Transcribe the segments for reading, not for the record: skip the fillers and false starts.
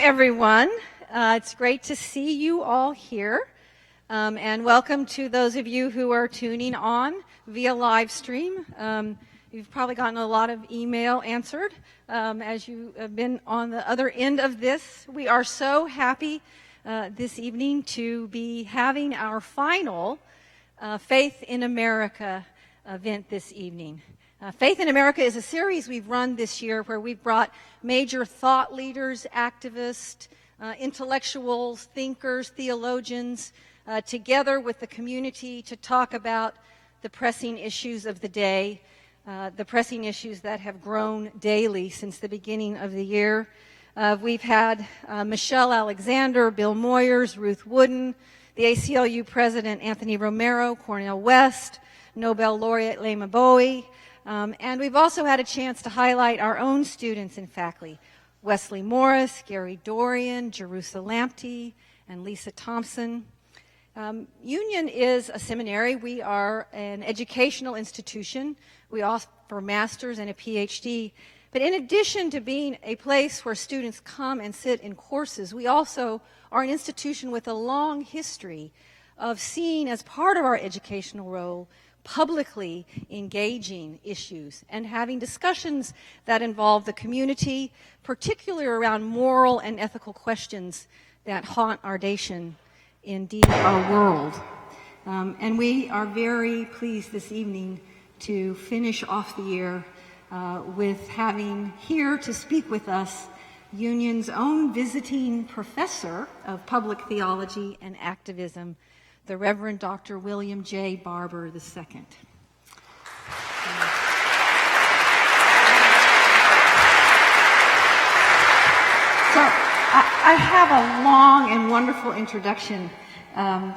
Everyone. It's great to see you all here. And welcome to those of you who are tuning on via live stream. You've probably gotten a lot of email answered as you have been on the other end of this. We are so happy this evening to be having our final Faith in America event this evening. Faith in America is a series we've run this year where we've brought major thought leaders, activists, intellectuals, thinkers, theologians together with the community to talk about the pressing issues of the day, the pressing issues that have grown daily since the beginning of the year. We've had Michelle Alexander, Bill Moyers, Ruth Wooden, the ACLU president Anthony Romero, Cornel West, Nobel laureate Lema Bowie, and we've also had a chance to highlight our own students and faculty, Wesley Morris, Gary Dorian, Jerusha Lamptey, and Lisa Thompson. Union is a seminary. We are an educational institution. We offer masters and a PhD. But in addition to being a place where students come and sit in courses, we also are an institution with a long history of seeing as part of our educational role publicly engaging issues and having discussions that involve the community, particularly around moral and ethical questions that haunt our nation, indeed our world. And we are very pleased this evening to finish off the year with having here to speak with us Union's own visiting professor of public theology and activism, the Reverend Dr. William J. Barber II. So I have a long and wonderful introduction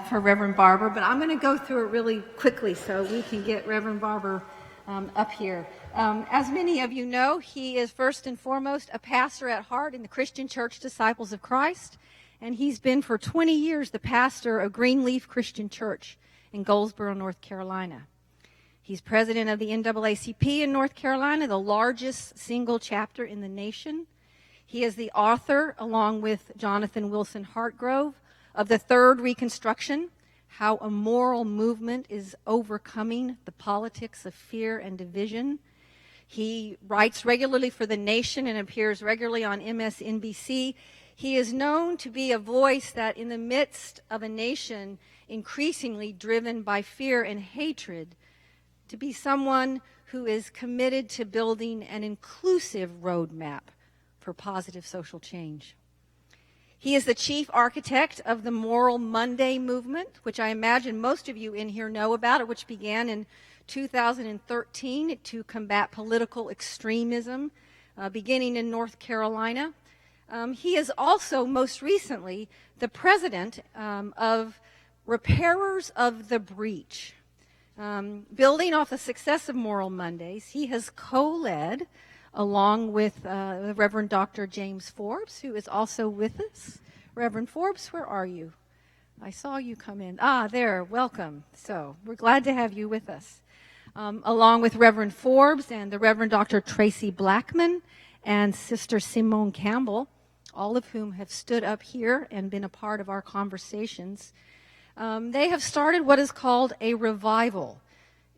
for Reverend Barber, but I'm going to go through it really quickly so we can get Reverend Barber up here. As many of you know, he is first and foremost a pastor at heart in the Christian Church Disciples of Christ, and he's been for 20 years the pastor of Greenleaf Christian Church in Goldsboro, North Carolina. He's president of the NAACP in North Carolina, the largest single chapter in the nation. He is the author, along with Jonathan Wilson Hartgrove, of The Third Reconstruction, How a Moral Movement is Overcoming the Politics of Fear and Division. He writes regularly for The Nation and appears regularly on MSNBC. He is known to be a voice that, in the midst of a nation increasingly driven by fear and hatred, to be someone who is committed to building an inclusive roadmap for positive social change. He is the chief architect of the Moral Monday movement, which I imagine most of you in here know about, which began in 2013 to combat political extremism, beginning in North Carolina. He is also, most recently, the president of Repairers of the Breach. Building off the success of Moral Mondays, he has co-led, along with the Reverend Dr. James Forbes, who is also with us. Reverend Forbes, where are you? I saw you come in. Ah, there, welcome. So we're glad to have you with us. Along with Reverend Forbes and the Reverend Dr. Tracy Blackman and Sister Simone Campbell, all of whom have stood up here and been a part of our conversations. They have started what is called a revival.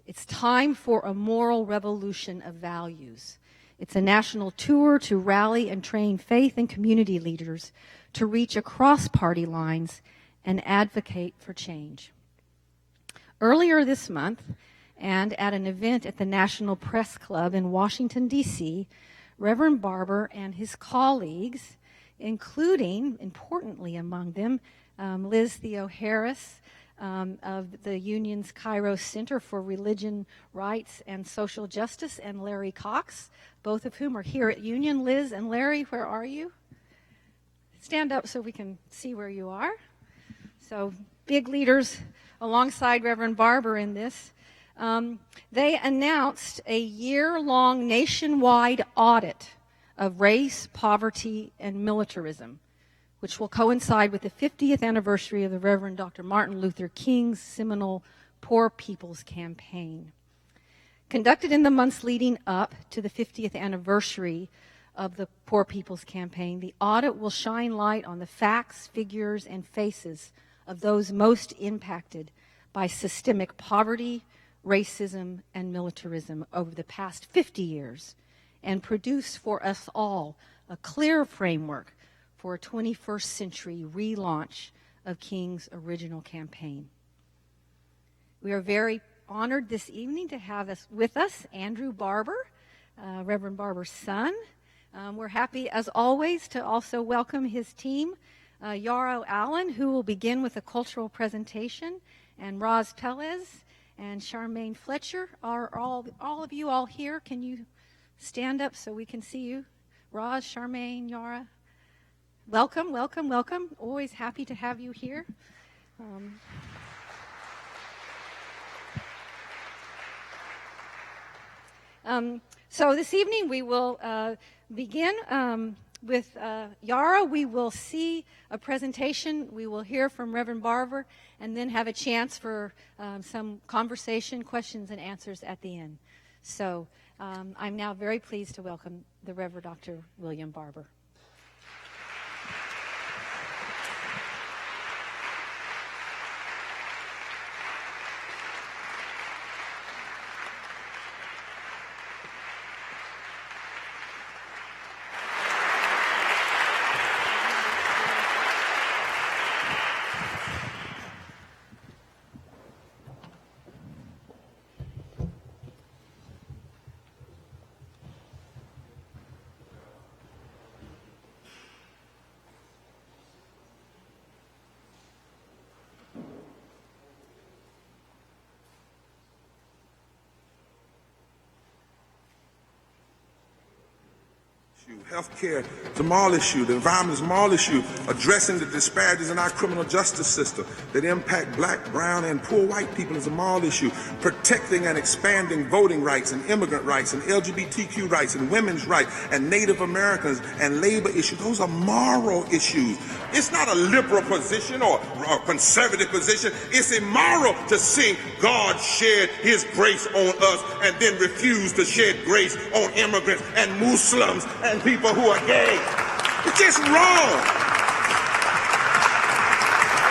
It's time for a moral revolution of values. It's a national tour to rally and train faith and community leaders to reach across party lines and advocate for change. Earlier this month, and at an event at the National Press Club in Washington, D.C., Reverend Barber and his colleagues, including, importantly among them, Liz Theo Harris of the Union's Kairos Center for Religion, Rights, and Social Justice, and Larry Cox, both of whom are here at Union. Liz and Larry, where are you? Stand up so we can see where you are. So big leaders alongside Reverend Barber in this. They announced a year-long nationwide audit of race, poverty, and militarism, which will coincide with the 50th anniversary of the Reverend Dr. Martin Luther King's seminal Poor People's Campaign. Conducted in the months leading up to the 50th anniversary of the Poor People's Campaign, the audit will shine light on the facts, figures, and faces of those most impacted by systemic poverty, racism, and militarism over the past 50 years, and produce for us all a clear framework for a 21st century relaunch of King's original campaign. We are very honored this evening to have with us Andrew Barber, Reverend Barber's son. We're happy, as always, to also welcome his team, Yarrow Allen, who will begin with a cultural presentation, and Roz Pelez and Charmaine Fletcher. Are all of you all here? Can you stand up so we can see you? Roz, Charmaine, Yara. Welcome, welcome, welcome. Always happy to have you here. So this evening we will begin with Yara. We will see a presentation. We will hear from Reverend Barber, and then have a chance for some conversation, questions, and answers at the end. So I'm now very pleased to welcome the Reverend Dr. William Barber. Healthcare is a moral issue. The environment is a moral issue. Addressing the disparities in our criminal justice system that impact black, brown, and poor white people is a moral issue. Protecting and expanding voting rights and immigrant rights and LGBTQ rights and women's rights and Native Americans and labor issues. Those are moral issues. It's not a liberal position or a conservative position. It's immoral to see God shed his grace on us and then refuse to shed grace on immigrants and Muslims and people who are gay. It's just wrong.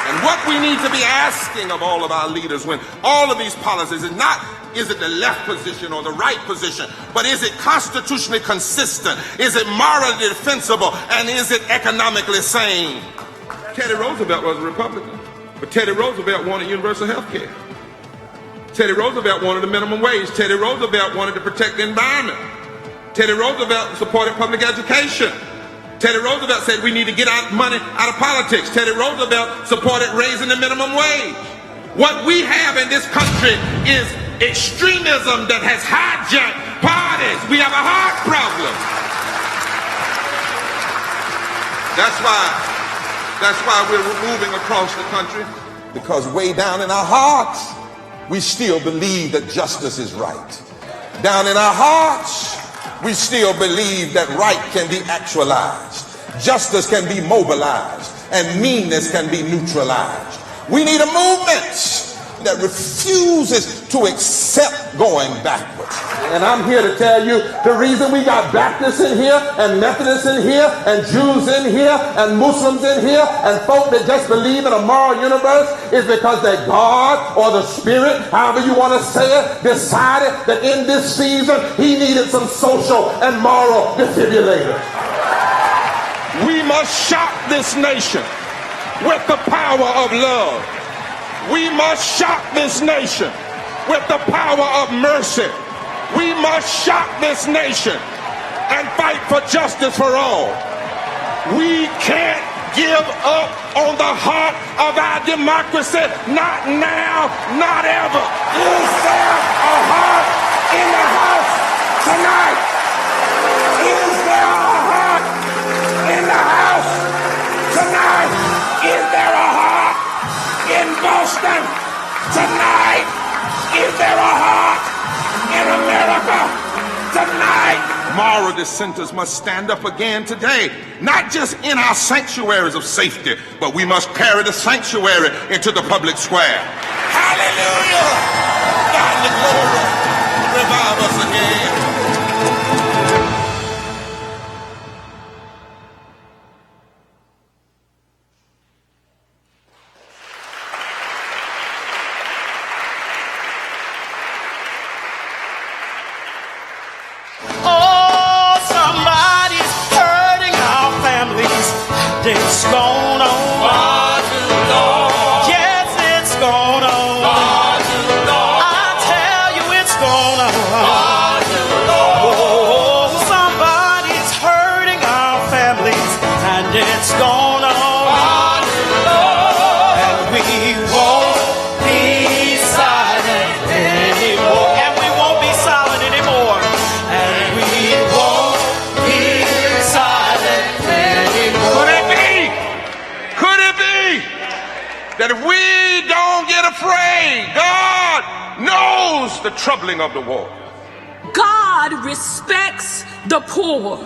And what we need to be asking of all of our leaders when all of these policies is not, is it the left position or the right position, but is it constitutionally consistent? Is it morally defensible? And is it economically sane? Teddy Roosevelt was a Republican, but Teddy Roosevelt wanted universal health care. Teddy Roosevelt wanted a minimum wage. Teddy Roosevelt wanted to protect the environment. Teddy Roosevelt supported public education. Teddy Roosevelt said we need to get our money out of politics. Teddy Roosevelt supported raising the minimum wage. What we have in this country is extremism that has hijacked parties. We have a heart problem. That's why we're moving across the country. Because way down in our hearts, we still believe that justice is right. Down in our hearts, we still believe that right can be actualized, justice can be mobilized, and meanness can be neutralized. We need a movement that refuses to accept going backwards. And I'm here to tell you, the reason we got Baptists in here, and Methodists in here, and Jews in here, and Muslims in here, and folk that just believe in a moral universe is because that God or the Spirit, however you want to say it, decided that in this season he needed some social and moral defibrillators. We must shock this nation with the power of love. We must shock this nation with the power of mercy. We must shock this nation and fight for justice for all. We can't give up on the heart of our democracy. Not now, not ever. Is there a heart in the house tonight? Is there a heart in the house tonight? Is there a heart in Boston tonight? Is there a heart in America tonight? Moral dissenters must stand up again today, not just in our sanctuaries of safety, but we must carry the sanctuary into the public square. Hallelujah! God, the glory, revive us again. it's gone on far too long. Yes, it's gone on far too long. I tell you, it's gone on far too long. Oh, somebody's hurting our families, and it's gone on far too long. And we won't be silent anymore. And we won't be silent anymore. And we won't be silent anymore. Could it be that if we don't get afraid, God knows the troubling of the war? God respects the poor.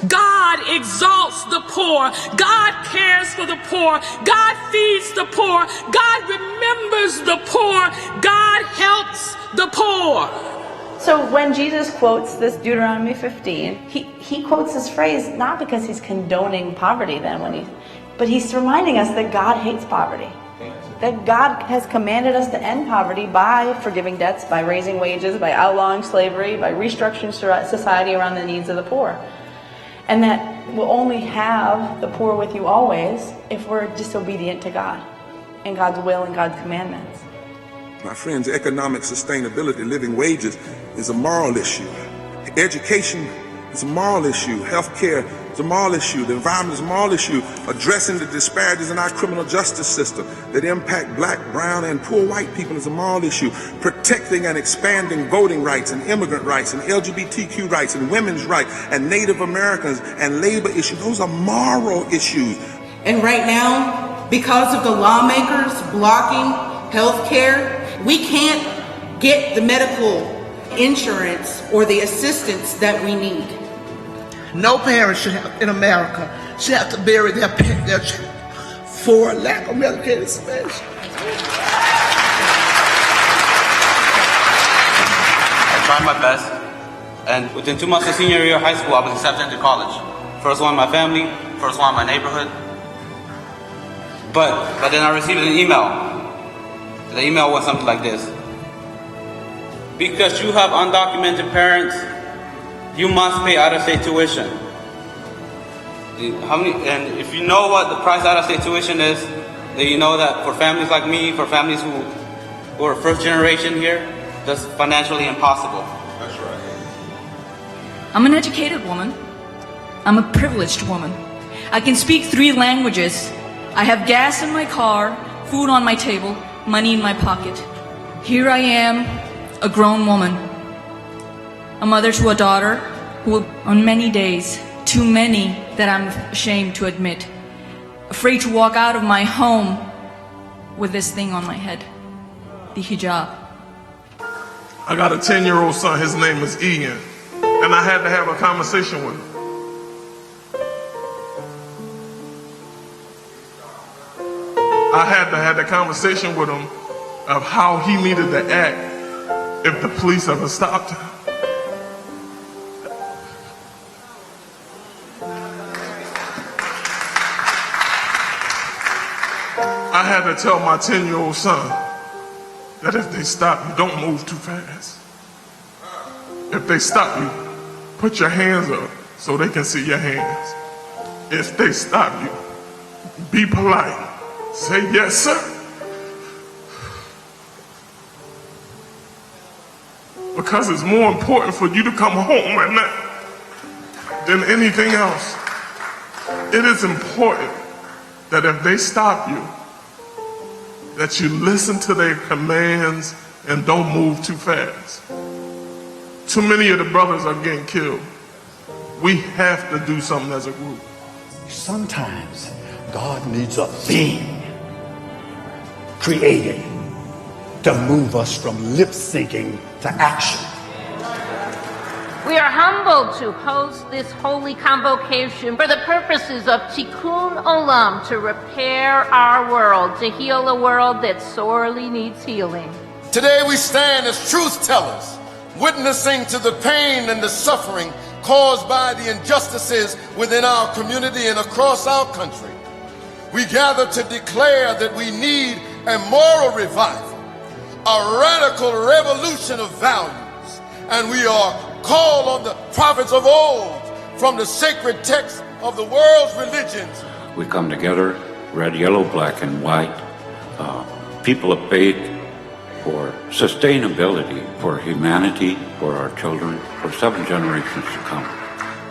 God exalts the poor. God cares for the poor. God feeds the poor. God remembers the poor. God helps the poor. So when Jesus quotes this Deuteronomy 15, he quotes this phrase not because he's condoning poverty but he's reminding us that God hates poverty. That God has commanded us to end poverty by forgiving debts, by raising wages, by outlawing slavery, by restructuring society around the needs of the poor. And that we'll only have the poor with you always if we're disobedient to God and God's will and God's commandments. My friends, economic sustainability, living wages is a moral issue. Education is a moral issue. Healthcare is a moral issue. The environment is a moral issue. Addressing the disparities in our criminal justice system that impact black, brown, and poor white people is a moral issue. Protecting and expanding voting rights and immigrant rights and LGBTQ rights and women's rights and Native Americans and labor issues, those are moral issues. And right now, because of the lawmakers blocking health care, we can't get the medical insurance or the assistance that we need. No parent in America should have to bury their child for a lack of medical expense. I tried my best, and within 2 months of senior year of high school, I was accepted into college. First one in my family, first one in my neighborhood. But then I received an email. The email was something like this: because you have undocumented parents, you must pay out-of-state tuition. And if you know what the price out-of-state tuition is, then you know that for families like me, for families who are first generation here, that's financially impossible. That's right. I'm an educated woman. I'm a privileged woman. I can speak 3 languages. I have gas in my car, food on my table, money in my pocket. Here I am, a grown woman, a mother to a daughter who, on many days, too many that I'm ashamed to admit, afraid to walk out of my home with this thing on my head, the hijab. I got a 10-year-old son, his name is Ian, and I had to have a conversation with him. I had to have the conversation with him of how he needed to act if the police ever stopped him. I had to tell my 10-year-old son that if they stop you, don't move too fast. If they stop you, put your hands up so they can see your hands. If they stop you, be polite. Say yes, sir. Because it's more important for you to come home at night than anything else. It is important that if they stop you, that you listen to their commands and don't move too fast. Too many of the brothers are getting killed. We have to do something as a group. Sometimes God needs a thing created to move us from lip syncing to action. We are humbled to host this holy convocation for the purposes of Tikkun Olam, to repair our world, to heal a world that sorely needs healing. Today we stand as truth tellers, witnessing to the pain and the suffering caused by the injustices within our community and across our country. We gather to declare that we need a moral revival, a radical revolution of values, and we are called on the prophets of old from the sacred texts of the world's religions We come together, red, yellow, black, and white, people of faith, for sustainability, for humanity, for our children, for 7 generations to come.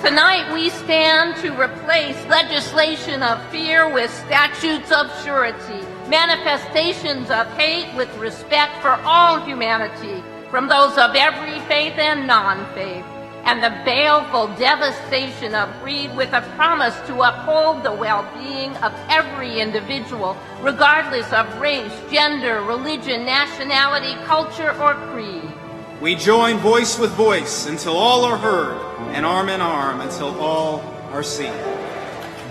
Tonight we stand to replace legislation of fear with statutes of surety, manifestations of hate with respect for all humanity, from those of every faith and non-faith, and the baleful devastation of greed with a promise to uphold the well-being of every individual, regardless of race, gender, religion, nationality, culture, or creed. We join voice with voice until all are heard, and arm in arm until all are seen.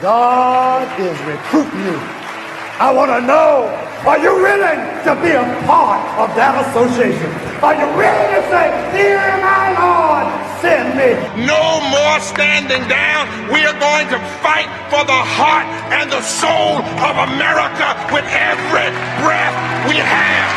God is recruiting you. I want to know, are you willing to be a part of that association? Are you willing to say, here am I, Lord, send me? No more standing down. We are going to fight for the heart and the soul of America with every breath we have.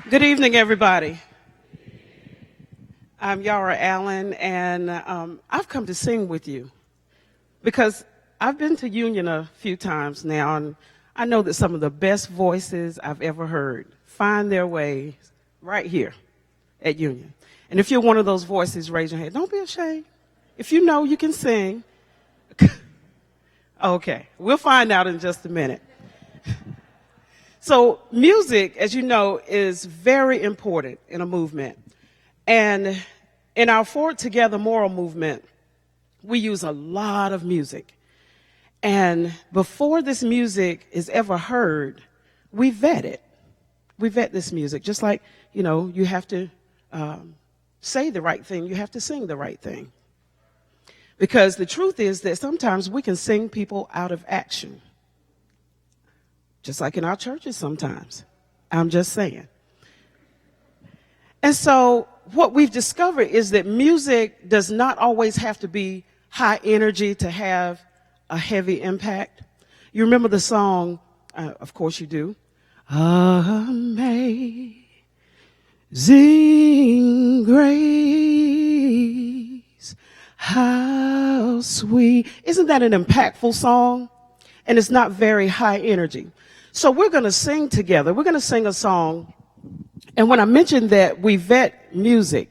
Good evening, everybody. I'm Yara Allen, and I've come to sing with you because I've been to Union a few times now, and I know that some of the best voices I've ever heard find their way right here at Union. And if you're one of those voices, raise your hand. Don't be ashamed. If you know you can sing, okay, we'll find out in just a minute. So music, as you know, is very important in a movement. And in our Forward Together moral movement, we use a lot of music. And before this music is ever heard, we vet it. We vet this music. Just like, you know, you have to say the right thing, you have to sing the right thing. Because the truth is that sometimes we can sing people out of action. Just like in our churches sometimes. I'm just saying. And so what we've discovered is that music does not always have to be high energy to have a heavy impact. You remember the song, of course you do. Amazing grace, how sweet. Isn't that an impactful song? And it's not very high energy. So we're going to sing together. We're going to sing a song. And when I mentioned that we vet music,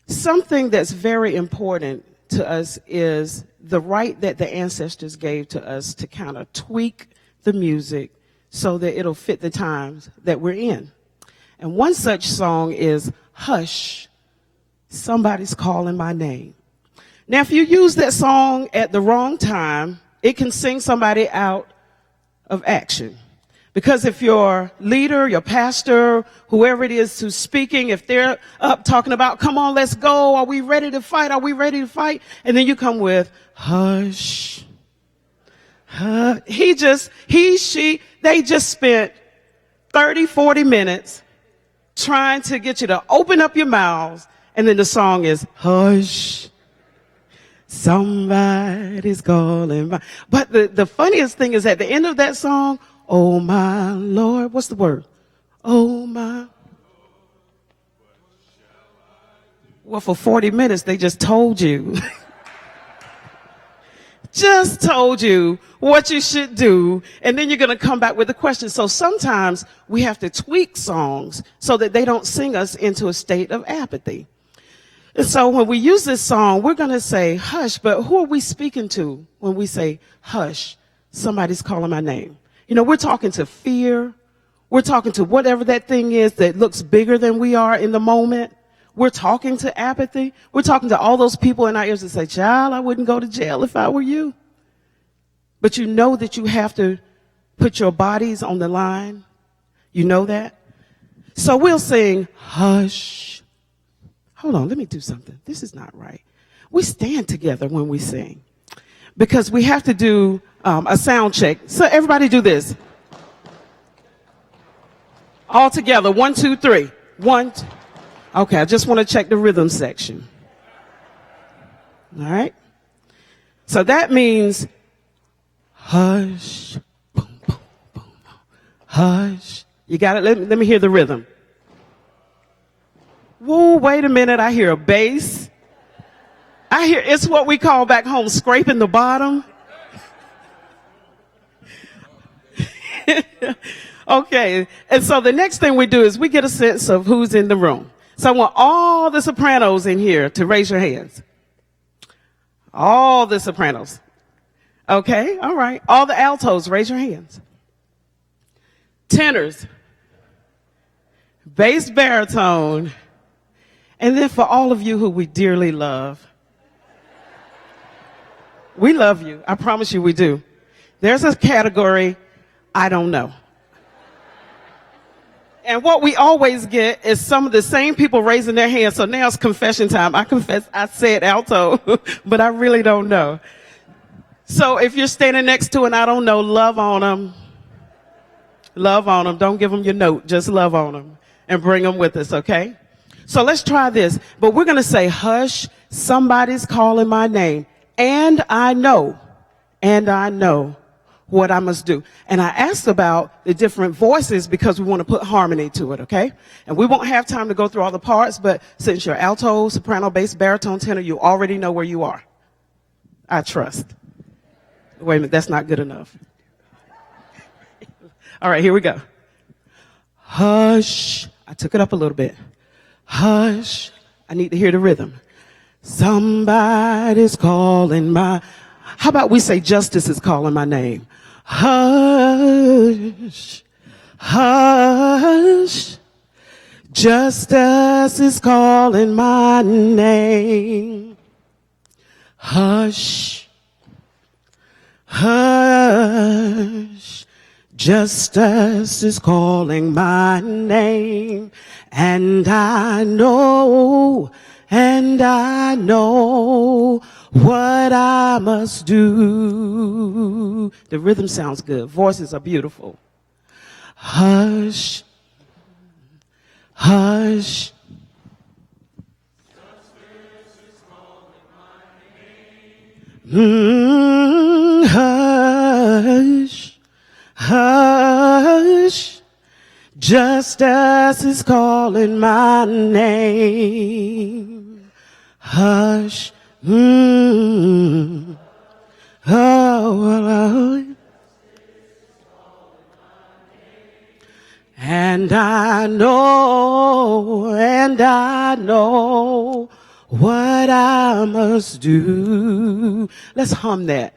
something that's very important to us is the right that the ancestors gave to us to kind of tweak the music so that it'll fit the times that we're in. And one such song is Hush, Somebody's Calling My Name. Now, if you use that song at the wrong time, it can sing somebody out of action. Because if your leader, your pastor, whoever it is who's speaking, if they're up talking about, come on, let's go. Are we ready to fight? Are we ready to fight? And then you come with, hush. They just spent 30, 40 minutes trying to get you to open up your mouths. And then the song is, hush. Somebody's calling my. But the funniest thing is at the end of that song, oh my Lord, what's the word? Oh my. Well, for 40 minutes, they just told you. Just told you what you should do, and then you're going to come back with a question. So sometimes we have to tweak songs so that they don't sing us into a state of apathy. And so when we use this song, we're going to say, hush, but who are we speaking to when we say, hush, somebody's calling my name? You know, we're talking to fear. We're talking to whatever that thing is that looks bigger than we are in the moment. We're talking to apathy. We're talking to all those people in our ears that say, child, I wouldn't go to jail if I were you. But you know that you have to put your bodies on the line. You know that? So we'll sing, hush. Hold on, let me do something. This is not right. We stand together when we sing because we have to do a sound check. So everybody do this. All together, 1, 2, 3. 1, 2. Okay, I just want to check the rhythm section. All right. So that means hush, boom, boom, boom, hush. You got it? Let me hear the rhythm. Whoa, wait a minute. I hear a bass. It's what we call back home scraping the bottom. Okay. And so the next thing we do is we get a sense of who's in the room. So I want all the sopranos in here to raise your hands. All the sopranos. Okay. All right. All the altos, raise your hands. Tenors. Bass, baritone. And then for all of you who we dearly love, we love you. I promise you we do. There's a category, I don't know. And what we always get is some of the same people raising their hands. So now it's confession time. I confess I said alto, but I really don't know. So if you're standing next to an I don't know, love on them. Love on them. Don't give them your note. Just love on them and bring them with us, okay? So let's try this. But we're going to say, hush, somebody's calling my name. And I know what I must do. And I asked about the different voices because we want to put harmony to it, okay? And we won't have time to go through all the parts, but since you're alto, soprano, bass, baritone, tenor, you already know where you are. I trust. Wait a minute, that's not good enough. All right, here we go. Hush. I took it up a little bit. Hush. I need to hear the rhythm. Somebody's calling my... How about we say justice is calling my name? Hush. Hush. Justice is calling my name. Hush. Hush. Justice is calling my name. And I know what I must do. The rhythm sounds good. Voices are beautiful. Hush. Hush. Hush. Hush. Justice is calling my name. Hush. Oh. And I know what I must do. Let's hum that.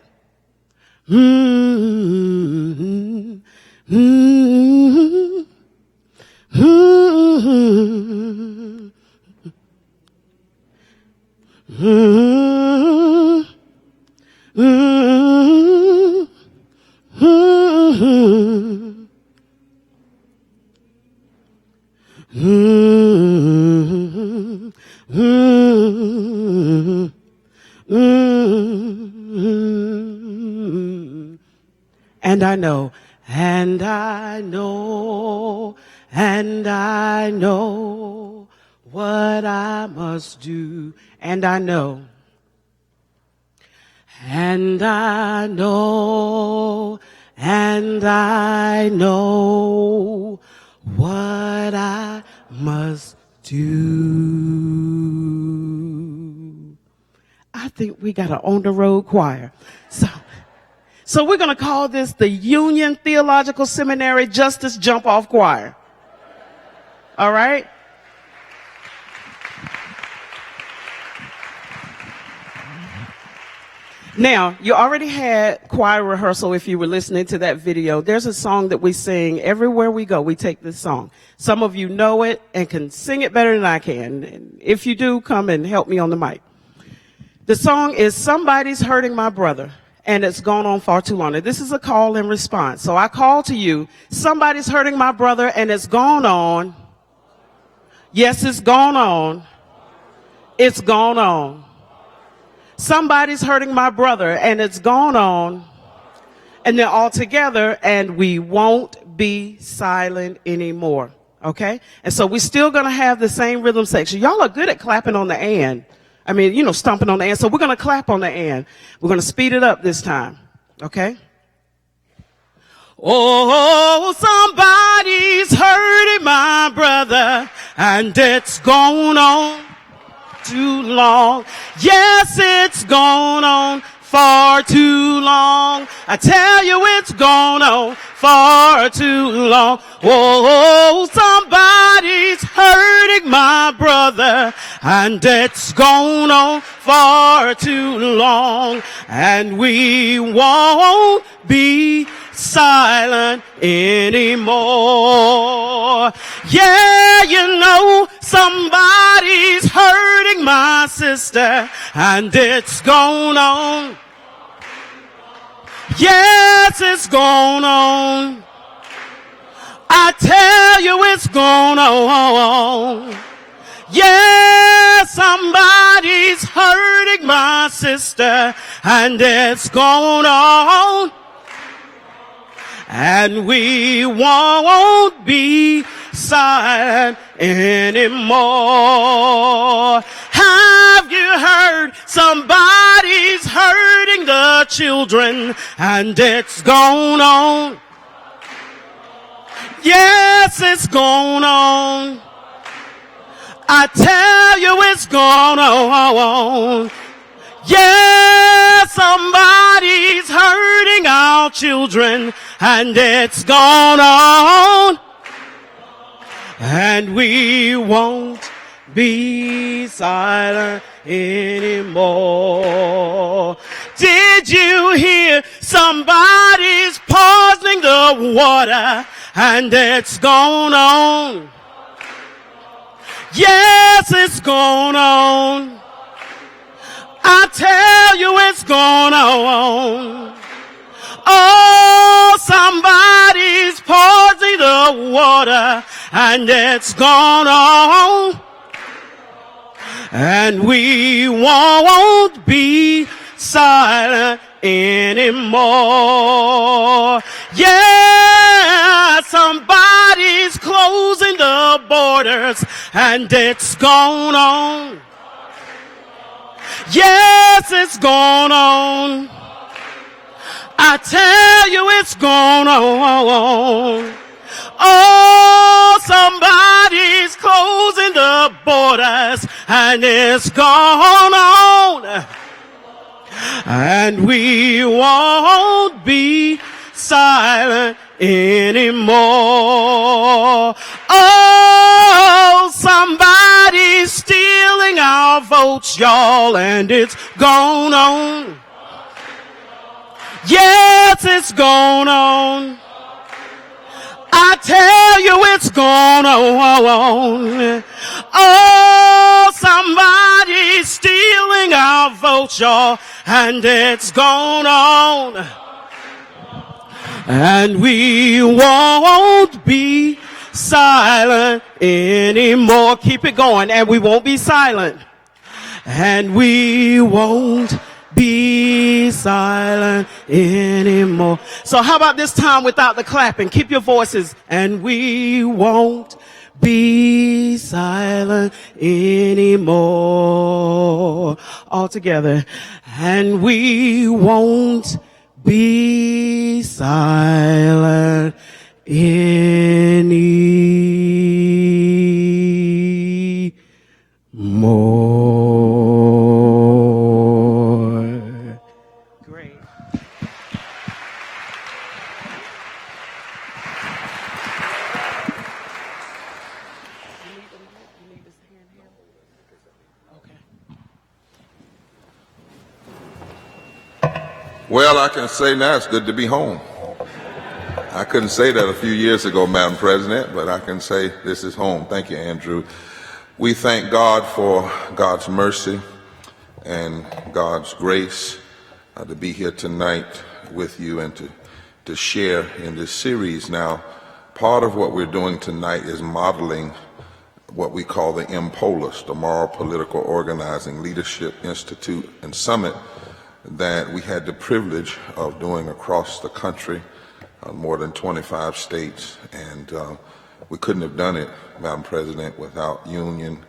And I know what I must do. And I know what I must do. I think we got an on-the-road choir. So we're going to call this the Union Theological Seminary Justice Jump-Off Choir. All right? Now, you already had choir rehearsal if you were listening to that video. There's a song that we sing everywhere we go. We take this song. Some of you know it and can sing it better than I can. And if you do, come and help me on the mic. The song is Somebody's Hurting My Brother, and it's gone on far too long. Now, this is a call and response. So I call to you, somebody's hurting my brother, and it's gone on. Yes, it's gone on. It's gone on. Somebody's hurting my brother, and it's gone on. And they're all together, and we won't be silent anymore. Okay? And so we're still going to have the same rhythm section. Y'all are good at clapping on the and. I mean, you know, stomping on the and. So we're going to clap on the and. We're going to speed it up this time. Okay? Oh, somebody's hurting my brother, and it's gone on too long. Yes, it's gone on far too long. I tell you, it's gone on far too long. Oh, somebody's hurting my brother, and it's gone on far too long. And we won't be silent anymore. Yeah, you know, somebody's hurting my sister, and it's gone on. Yes, it's gone on. I tell you, it's gone on. Yeah, somebody's hurting my sister, and it's gone on. And we won't be silent anymore. Have you heard? Somebody's hurting the children, and it's gone on. Yes, it's gone on. I tell you, it's gone on. Yeah, somebody's hurting our children, and it's gone on. And we won't be silent anymore. Did you hear? Somebody's pausing the water, and it's gone on. Yes, it's gone on. I tell you, it's gone on. Oh, somebody's pausing the water, and it's gone on. And we won't be silent anymore. Yeah, somebody's closing the borders, and it's gone on. Yes, it's gone on. I tell you, it's gone on. Oh, somebody's closing the borders, and it's gone on. And we won't be silent anymore. Oh, somebody's stealing our votes, y'all, and it's gone on. Yes, it's gone on. I tell you, it's gone on. Oh, somebody's stealing our votes, y'all, and it's gone on. And we won't be silent anymore. Keep it going, and we won't be silent. And we won't be silent anymore. So how about this time without the clapping? Keep your voices. And we won't be silent anymore. All together. And we won't be silent anymore. Great. Well, I can say now it's good to be home. I couldn't say that a few years ago, Madam President, but I can say this is home. Thank you, Andrew. We thank God for God's mercy and God's grace to be here tonight with you and to share in this series. Now, part of what we're doing tonight is modeling what we call the MPOLIS, the Moral Political Organizing Leadership Institute and Summit, that we had the privilege of doing across the country, more than 25 states, and we couldn't have done it, Madam President, without Union,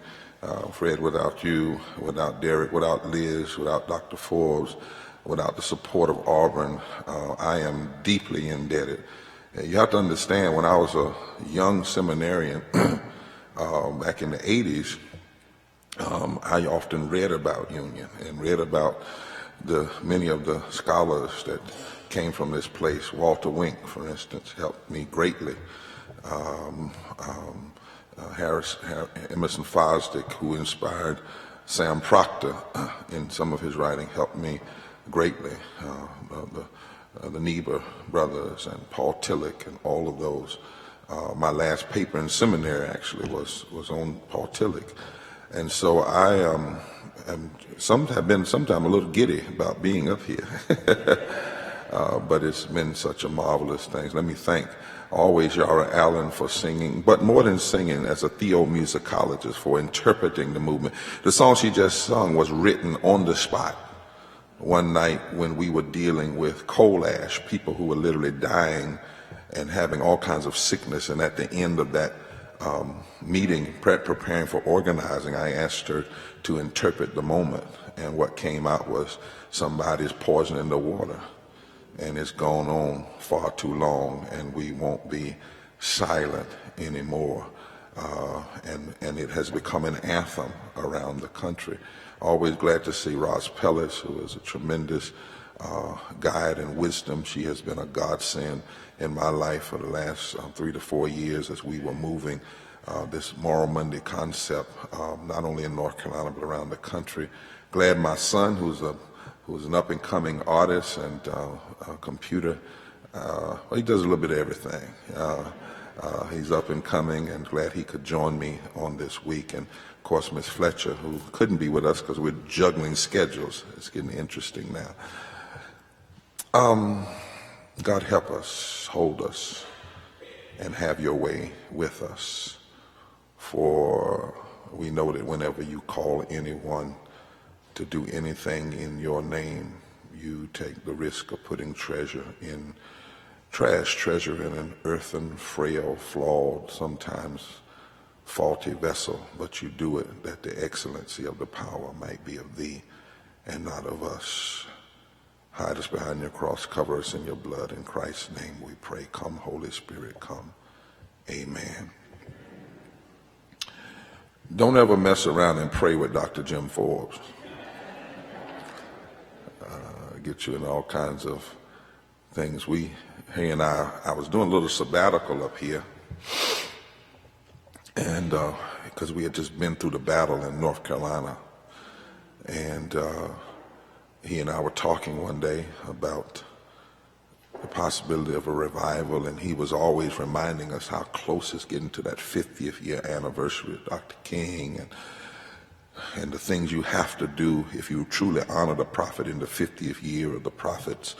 Fred, without you, without Derek, without Liz, without Dr. Forbes, without the support of Auburn. I am deeply indebted. You have to understand, when I was a young seminarian back in the 80s, I often read about Union and read about many of the scholars that came from this place. Walter Wink, for instance, helped me greatly. Emerson Fosdick, who inspired Sam Proctor in some of his writing, helped me greatly. The Niebuhr brothers and Paul Tillich and all of those. My last paper in seminary actually was on Paul Tillich. And so I have been sometimes a little giddy about being up here. But it's been such a marvelous thing. Let me thank always Yara Allen for singing, but more than singing, as a theomusicologist, for interpreting the movement. The song she just sung was written on the spot one night when we were dealing with coal ash, people who were literally dying and having all kinds of sickness. And at the end of that meeting, preparing for organizing, I asked her to interpret the moment. And what came out was, somebody's poisoning the water. And it's gone on far too long, and we won't be silent anymore. And it has become an anthem around the country. Always glad to see Roz Pellis, who is a tremendous guide and wisdom. She has been a godsend in my life for the last 3 to 4 years as we were moving this Moral Monday concept, not only in North Carolina but around the country. Glad my son, who's an up-and-coming artist and computer, he does a little bit of everything. He's up and coming, and glad he could join me on this week. And of course, Miss Fletcher, who couldn't be with us because we're juggling schedules. It's getting interesting now. God help us, hold us, and have your way with us. For we know that whenever you call anyone to do anything in your name, you take the risk of putting treasure in an earthen, frail, flawed, sometimes faulty vessel, but you do it that the excellency of the power might be of thee and not of us. Hide us behind your cross, cover us in your blood. In Christ's name we pray. Come, Holy Spirit, come. Amen. Don't ever mess around and pray with Dr. Jim Forbes. Get you in all kinds of things. He and I was doing a little sabbatical up here, and because we had just been through the battle in North Carolina, and he and I were talking one day about the possibility of a revival, and he was always reminding us how close it's getting to that 50th year anniversary of Dr. King, and the things you have to do if you truly honor the prophet in the 50th year of the prophet's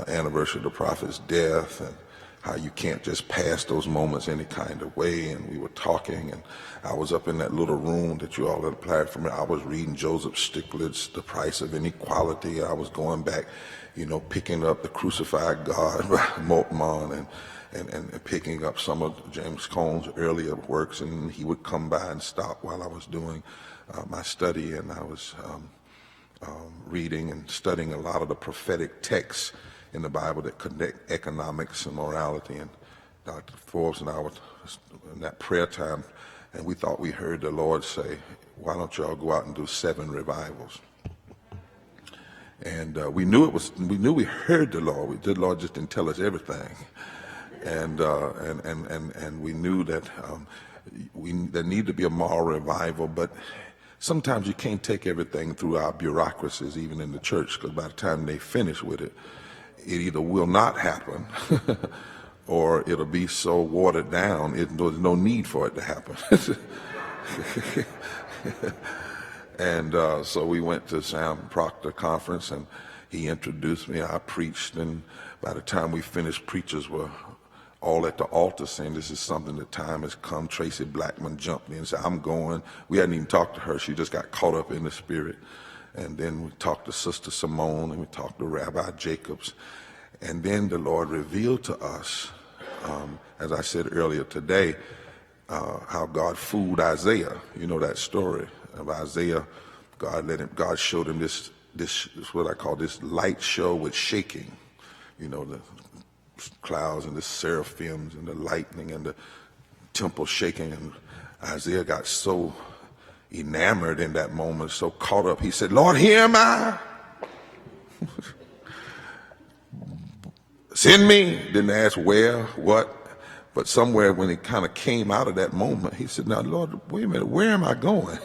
anniversary of the prophet's death, and how you can't just pass those moments any kind of way. And we were talking, and I was up in that little room that you all had applied for me. I was reading Joseph Stiglitz's The Price of Inequality. I was going back, picking up The Crucified God by Moltmann, and picking up some of James Cone's earlier works, and he would come by and stop while I was doing my study, and I was reading and studying a lot of the prophetic texts in the Bible that connect economics and morality. And Dr. Forbes and I were in that prayer time, and we thought we heard the Lord say, why don't y'all go out and do 7 revivals? And we knew we heard the Lord. The Lord just didn't tell us everything. And we knew that there needed to be a moral revival, but Sometimes you can't take everything through our bureaucracies, even in the church, because by the time they finish with it, it either will not happen or it'll be so watered down, there's no need for it to happen. And so we went to Sam Proctor conference, and he introduced me. I preached, and by the time we finished, preachers were all at the altar saying, this is something, the time has come. Tracy Blackman jumped in and said, I'm going. We hadn't even talked to her. She just got caught up in the spirit. And then we talked to Sister Simone, and we talked to Rabbi Jacobs. And then the Lord revealed to us, as I said earlier today, how God fooled Isaiah. You know that story of Isaiah. God showed him this what I call this light show with shaking. You know, the clouds and the seraphims and the lightning and the temple shaking. And Isaiah got so enamored in that moment, so caught up. He said, Lord, here am I. Send me. Didn't ask where, what. But somewhere when he kind of came out of that moment, he said, now, Lord, wait a minute, where am I going?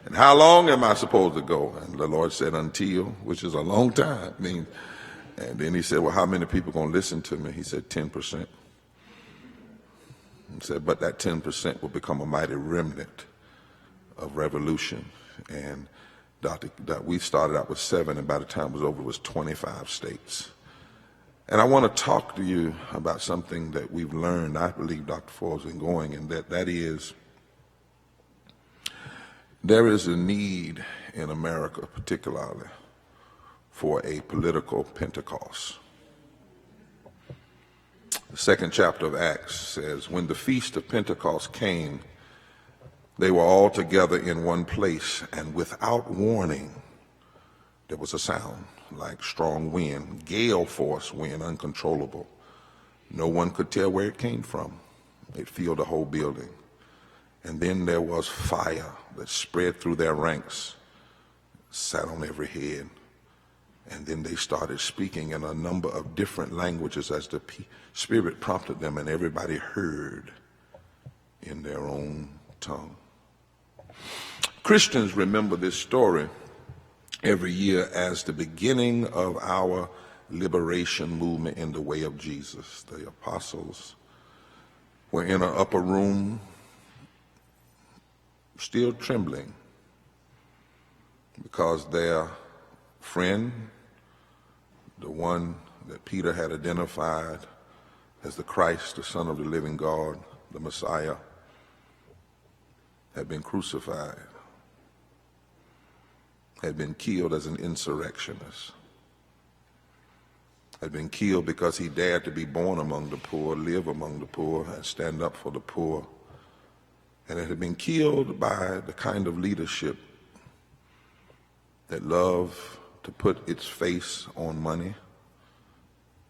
And how long am I supposed to go? And the Lord said, until, which is a long time. And then he said, well, how many people are going to listen to me? He said, 10%. He said, but that 10% will become a mighty remnant of revolution. And we started out with 7, and by the time it was over, it was 25 states. And I want to talk to you about something that we've learned, I believe Dr. Ford's been going, and that is, there is a need in America, particularly, for a political Pentecost. The 2nd chapter of Acts says, when the feast of Pentecost came, they were all together in one place, and without warning, there was a sound like strong wind, gale force wind, uncontrollable. No one could tell where it came from. It filled the whole building. And then there was fire that spread through their ranks, sat on every head. And then they started speaking in a number of different languages as the Spirit prompted them, and everybody heard in their own tongue. Christians remember this story every year as the beginning of our liberation movement in the way of Jesus. The apostles were in an upper room, still trembling, because their friend, the one that Peter had identified as the Christ, the Son of the living God, the Messiah, had been crucified, had been killed as an insurrectionist, had been killed because he dared to be born among the poor, live among the poor, and stand up for the poor. And it had been killed by the kind of leadership that loved to put its face on money,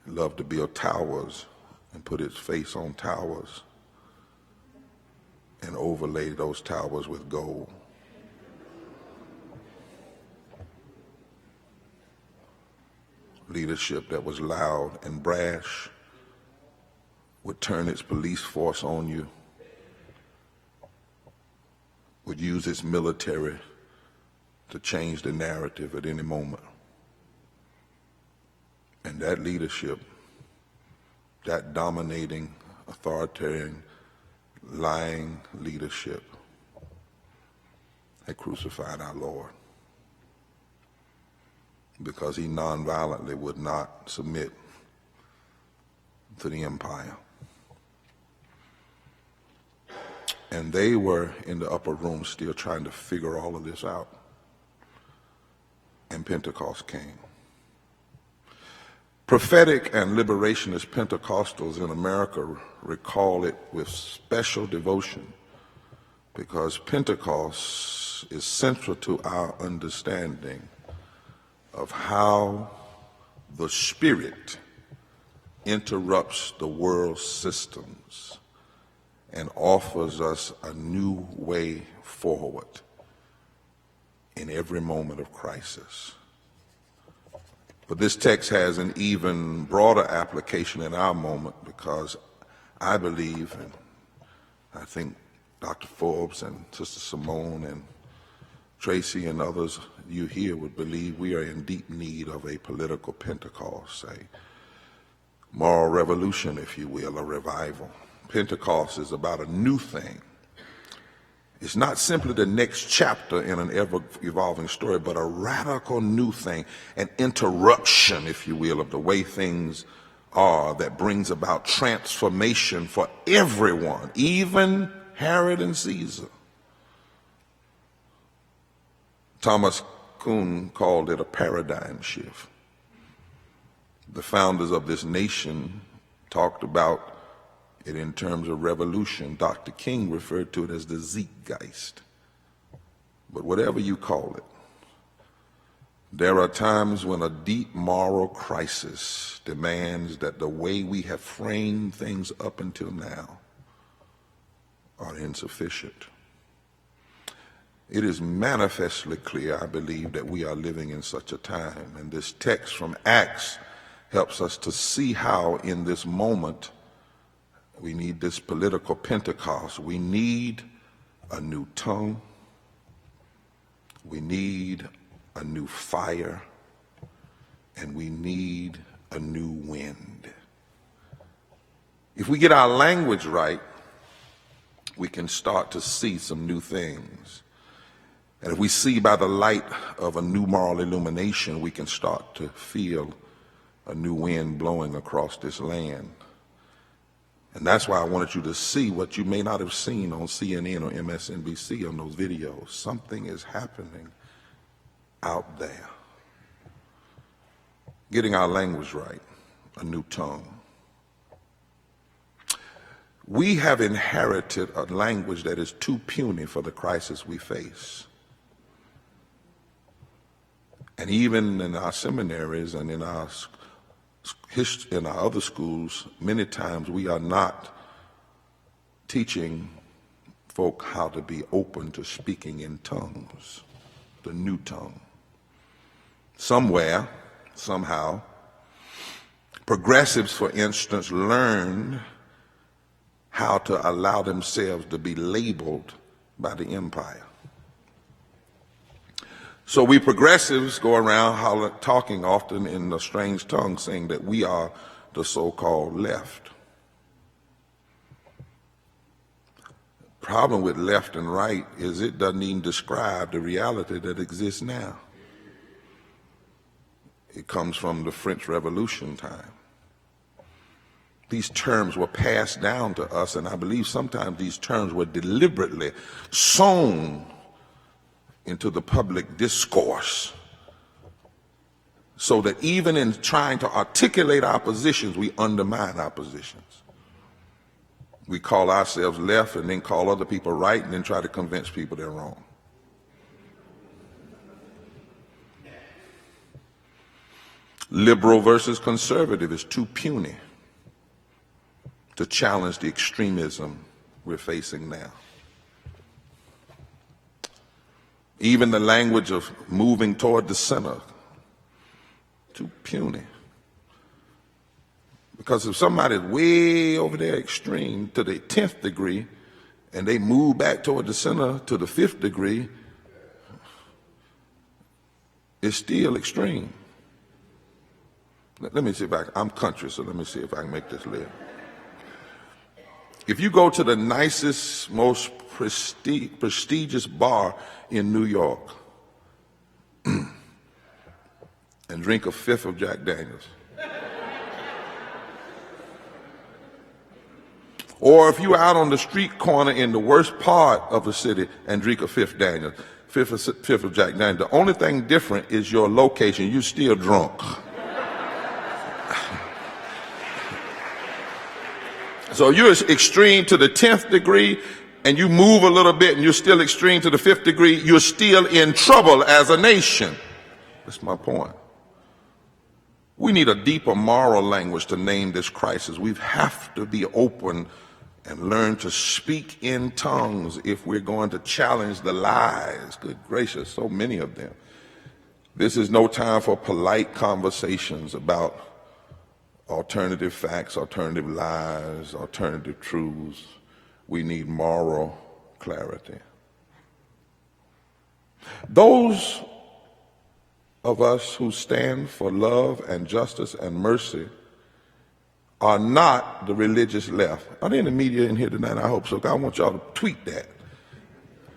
loved to build towers and put its face on towers and overlay those towers with gold. Leadership that was loud and brash, would turn its police force on you, would use its military to change the narrative at any moment. And that leadership, that dominating, authoritarian, lying leadership, had crucified our Lord, because he nonviolently would not submit to the empire. And they were in the upper room still trying to figure all of this out. And Pentecost came. Prophetic and liberationist Pentecostals in America recall it with special devotion, because Pentecost is central to our understanding of how the Spirit interrupts the world's systems and offers us a new way forward in every moment of crisis. But this text has an even broader application in our moment, because I believe, and I think Dr. Forbes and Sister Simone and Tracy and others you here would believe we are in deep need of a political Pentecost, a moral revolution, if you will, a revival. Pentecost is about a new thing. It's not simply the next chapter in an ever-evolving story, but a radical new thing, an interruption, if you will, of the way things are that brings about transformation for everyone, even Herod and Caesar. Thomas Kuhn called it a paradigm shift. The founders of this nation talked about it in terms of revolution. Dr. King referred to it as the Zeitgeist. But whatever you call it, there are times when a deep moral crisis demands that the way we have framed things up until now are insufficient. It is manifestly clear, I believe, that we are living in such a time, and this text from Acts helps us to see how in this moment we need this political Pentecost. We need a new tongue. We need a new fire. And we need a new wind. If we get our language right, we can start to see some new things. And if we see by the light of a new moral illumination, we can start to feel a new wind blowing across this land. And that's why I wanted you to see what you may not have seen on CNN or MSNBC on those videos. Something is happening out there. Getting our language right, a new tongue. We have inherited a language that is too puny for the crisis we face. And even in our seminaries and in our other schools, many times we are not teaching folk how to be open to speaking in tongues, the new tongue. Somewhere, somehow, progressives, for instance, learn how to allow themselves to be labeled by the empire. So we progressives go around talking often in a strange tongue, saying that we are the so-called left. Problem with left and right is it doesn't even describe the reality that exists now. It comes from the French Revolution time. These terms were passed down to us, and I believe sometimes these terms were deliberately sown into the public discourse so that even in trying to articulate our positions, we undermine our positions. We call ourselves left and then call other people right and then try to convince people they're wrong. Liberal versus conservative is too puny to challenge the extremism we're facing now. Even the language of moving toward the center, too puny. Because if somebody's way over there extreme to the 10th degree and they move back toward the center to the 5th degree, it's still extreme. Let me see if I'm country, so let me see if I can make this live. If you go to the nicest, most prestigious bar in New York and drink a fifth of Jack Daniels, or if you're out on the street corner in the worst part of the city and drink a fifth of Jack Daniels, the only thing different is your location. You're still drunk. So you're extreme to the 10th degree and you move a little bit and you're still extreme to the 5th degree, you're still in trouble as a nation. That's my point. We need a deeper moral language to name this crisis. We have to be open and learn to speak in tongues if we're going to challenge the lies. Good gracious, so many of them. This is no time for polite conversations about alternative facts, alternative lies, alternative truths. We need moral clarity. Those of us who stand for love and justice and mercy are not the religious left. Are there any media in here tonight? I hope so. I want y'all to tweet that.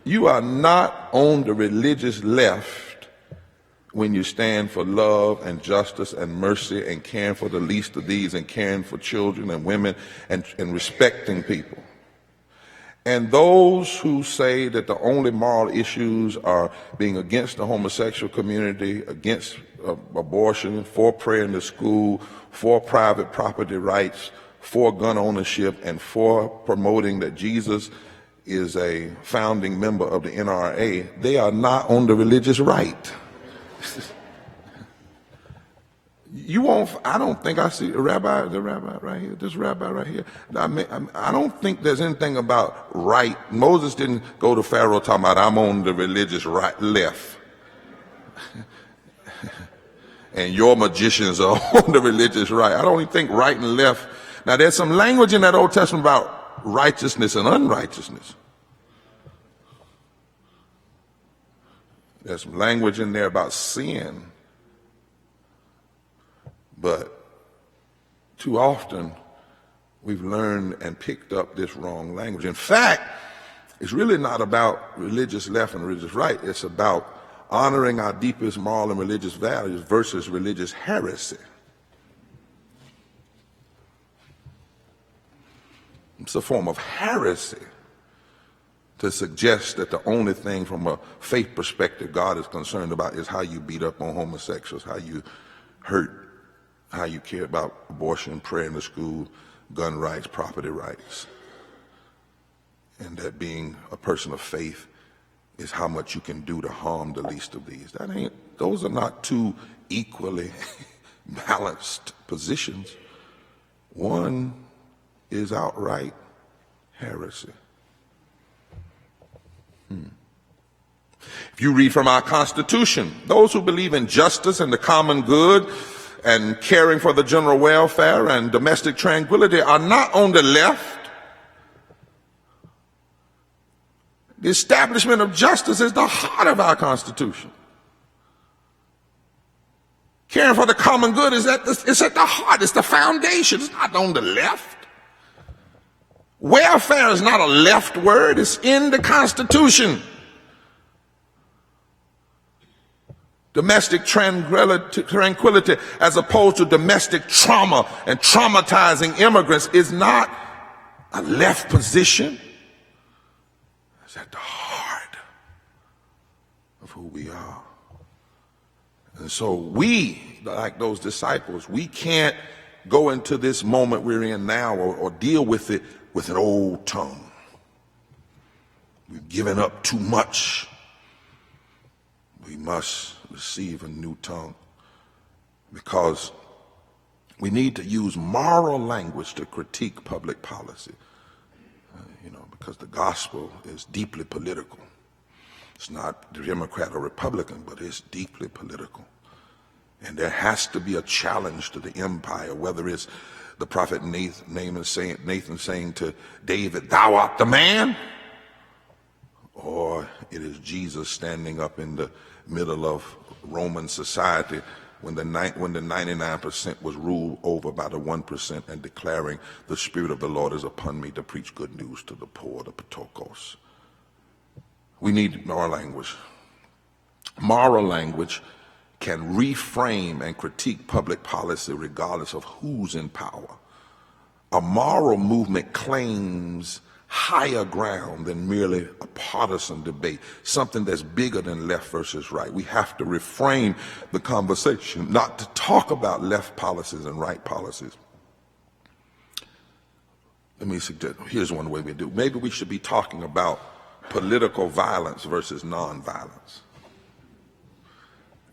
You are not on the religious left when you stand for love and justice and mercy and caring for the least of these and caring for children and women and respecting people. And those who say that the only moral issues are being against the homosexual community, against abortion, for prayer in the school, for private property rights, for gun ownership, and for promoting that Jesus is a founding member of the NRA, they are not on the religious right. You won't, I don't think I see the rabbi right here, this rabbi right here. I don't think there's anything about right. Moses didn't go to Pharaoh talking about, I'm on the religious right, left. And your magicians are on the religious right. I don't even think right and left. Now there's some language in that Old Testament about righteousness and unrighteousness. There's some language in there about sin. But too often, we've learned and picked up this wrong language. In fact, it's really not about religious left and religious right. It's about honoring our deepest moral and religious values versus religious heresy. It's a form of heresy to suggest that the only thing from a faith perspective God is concerned about is how you beat up on homosexuals, how you hurt, how you care about abortion, prayer in the school, gun rights, property rights. And that being a person of faith is how much you can do to harm the least of these. Those are not two equally balanced positions. One is outright heresy. If you read from our Constitution, those who believe in justice and the common good and caring for the general welfare and domestic tranquility are not on the left. The establishment of justice is the heart of our Constitution. Caring for the common good is at the heart. It's the foundation. It's not on the left. Welfare is not a left word. It's in the Constitution. Domestic tranquility as opposed to domestic trauma and traumatizing immigrants is not a left position. It's at the heart of who we are. And so we, like those disciples, we can't go into this moment we're in now or deal with it with an old tongue. We've given up too much. We must receive a new tongue because we need to use moral language to critique public policy, because the gospel is deeply political. It's not Democrat or Republican, but it's deeply political. And there has to be a challenge to the empire, whether it's the prophet Nathan saying to David, "Thou art the man," or it is Jesus standing up in the middle of Roman society when the 99% was ruled over by the 1% and declaring, "The Spirit of the Lord is upon me to preach good news to the poor," the Pentecost. We need moral language. Moral language can reframe and critique public policy regardless of who's in power. A moral movement claims higher ground than merely a partisan debate, something that's bigger than left versus right. We have to reframe the conversation, not to talk about left policies and right policies. Let me suggest, here's one way we do. Maybe we should be talking about political violence versus nonviolence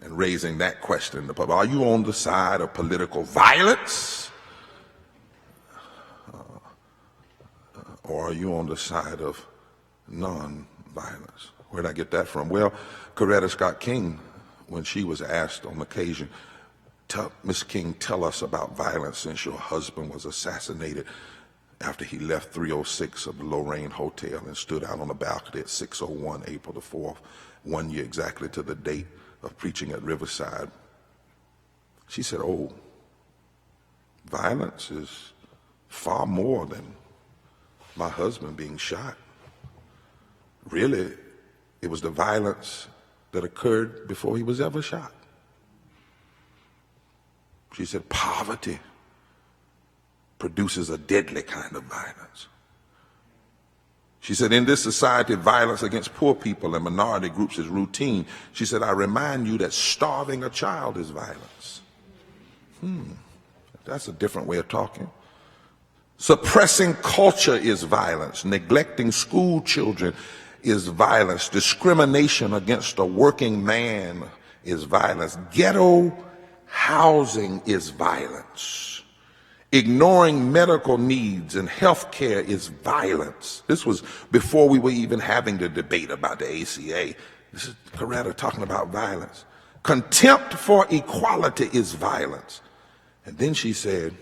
and raising that question in the public. Are you on the side of political violence? Or are you on the side of non-violence? Where did I get that from? Well, Coretta Scott King, when she was asked on occasion, Miss King, tell us about violence since your husband was assassinated. after he left 306 of the Lorraine Hotel and stood out on the balcony at 6:01 April the 4th, 1 year exactly to the date of preaching at Riverside. She said, "Oh, violence is far more than my husband being shot. Really, it was the violence that occurred before he was ever shot." She said, "Poverty produces a deadly kind of violence." She said, "In this society, violence against poor people and minority groups is routine." She said, "I remind you that starving a child is violence." That's a different way of talking. Suppressing culture is violence. Neglecting school children is violence. Discrimination against a working man is violence. Ghetto housing is violence. Ignoring medical needs and health care is violence. This was before we were even having the debate about the ACA. This is Coretta talking about violence. Contempt for equality is violence. And then she said,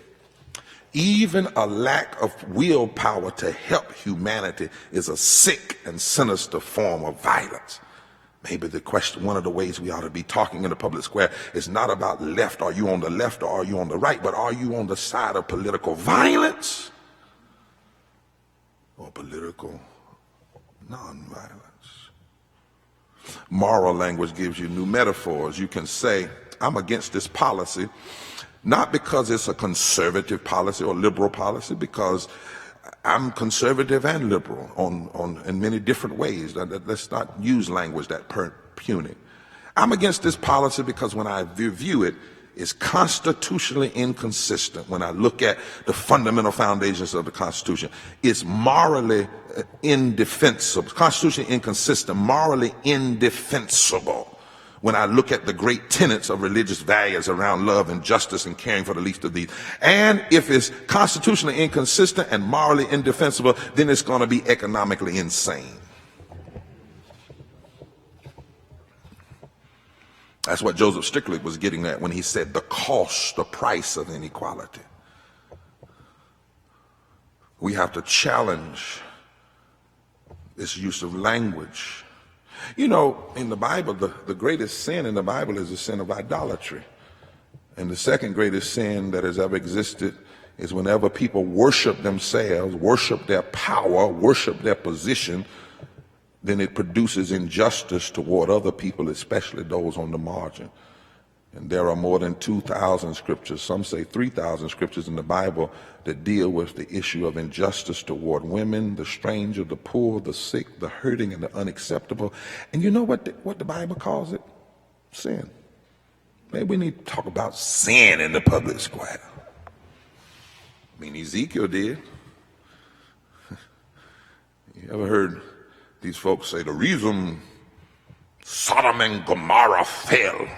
even a lack of willpower to help humanity is a sick and sinister form of violence. Maybe the question, one of the ways we ought to be talking in the public square is not about left, are you on the left or are you on the right, but are you on the side of political violence or political nonviolence? Moral language gives you new metaphors. You can say, I'm against this policy, not because it's a conservative policy or liberal policy, because I'm conservative and liberal in many different ways. Let's not use language that puny. I'm against this policy because when I view it, it's constitutionally inconsistent. When I look at the fundamental foundations of the Constitution, it's morally indefensible, constitutionally inconsistent, morally indefensible. When I look at the great tenets of religious values around love and justice and caring for the least of these. And if it's constitutionally inconsistent and morally indefensible, then it's going to be economically insane. That's what Joseph Stiglitz was getting at when he said the cost, the price of inequality. We have to challenge this use of language. You know, in the Bible, the greatest sin in the Bible is the sin of idolatry. And the second greatest sin that has ever existed is whenever people worship themselves, worship their power, worship their position, then it produces injustice toward other people, especially those on the margin. And there are more than 2,000 scriptures, some say 3,000 scriptures in the Bible that deal with the issue of injustice toward women, the stranger, the poor, the sick, the hurting, and the unacceptable. And you know what the Bible calls it? Sin. Maybe we need to talk about sin in the public square. I mean, Ezekiel did. You ever heard these folks say the reason Sodom and Gomorrah fell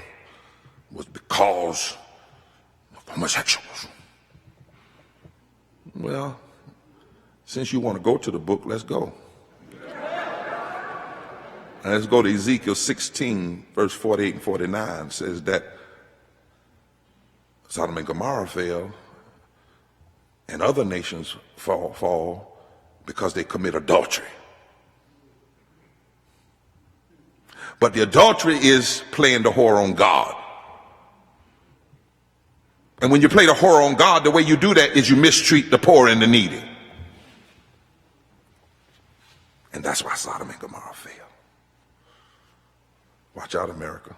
was because of homosexuals? Well, since you want to go to the book, let's go. And let's go to Ezekiel 16, verse 48 and 49. It says that Sodom and Gomorrah fell and other nations fall because they commit adultery. But the adultery is playing the whore on God. And when you play the whore on God, the way you do that is you mistreat the poor and the needy. And that's why Sodom and Gomorrah failed. Watch out, America.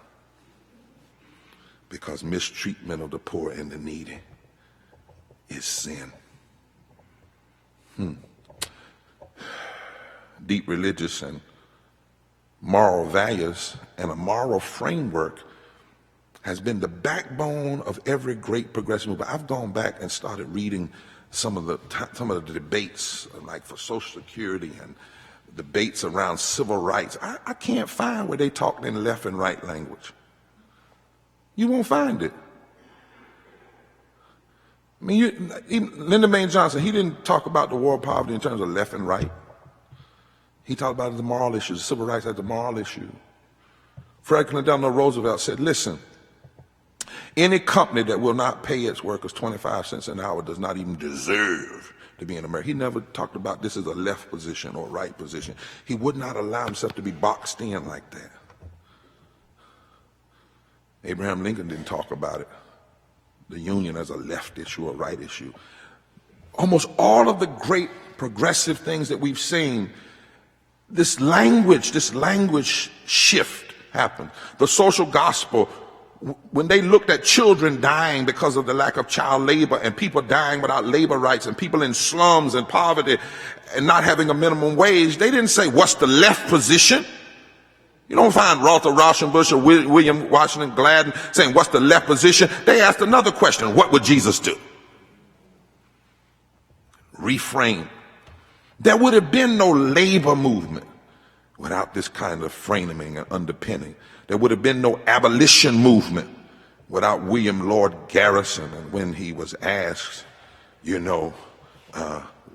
Because mistreatment of the poor and the needy is sin. Deep religious and moral values and a moral framework has been the backbone of every great progressive movement. I've gone back and started reading some of the debates, like for Social Security and debates around civil rights. I can't find where they talked in left and right language. You won't find it. I mean, Lyndon Baines Johnson, he didn't talk about the war of poverty in terms of left and right. He talked about the moral issues, civil rights as a moral issue. Franklin Delano Roosevelt said, listen, any company that will not pay its workers 25 cents an hour does not even deserve to be in America. He never talked about this as a left position or right position. He would not allow himself to be boxed in like that. Abraham Lincoln didn't talk about it, the Union, as a left issue or right issue. Almost all of the great progressive things that we've seen, this language shift happened. The social gospel, when they looked at children dying because of the lack of child labor and people dying without labor rights and people in slums and poverty and not having a minimum wage, they didn't say, what's the left position? You don't find Walter Rauschenbusch or William Washington Gladden saying, what's the left position? They asked another question, what would Jesus do? Reframe. There would have been no labor movement without this kind of framing and underpinning. There would have been no abolition movement without William Lord Garrison. And when he was asked,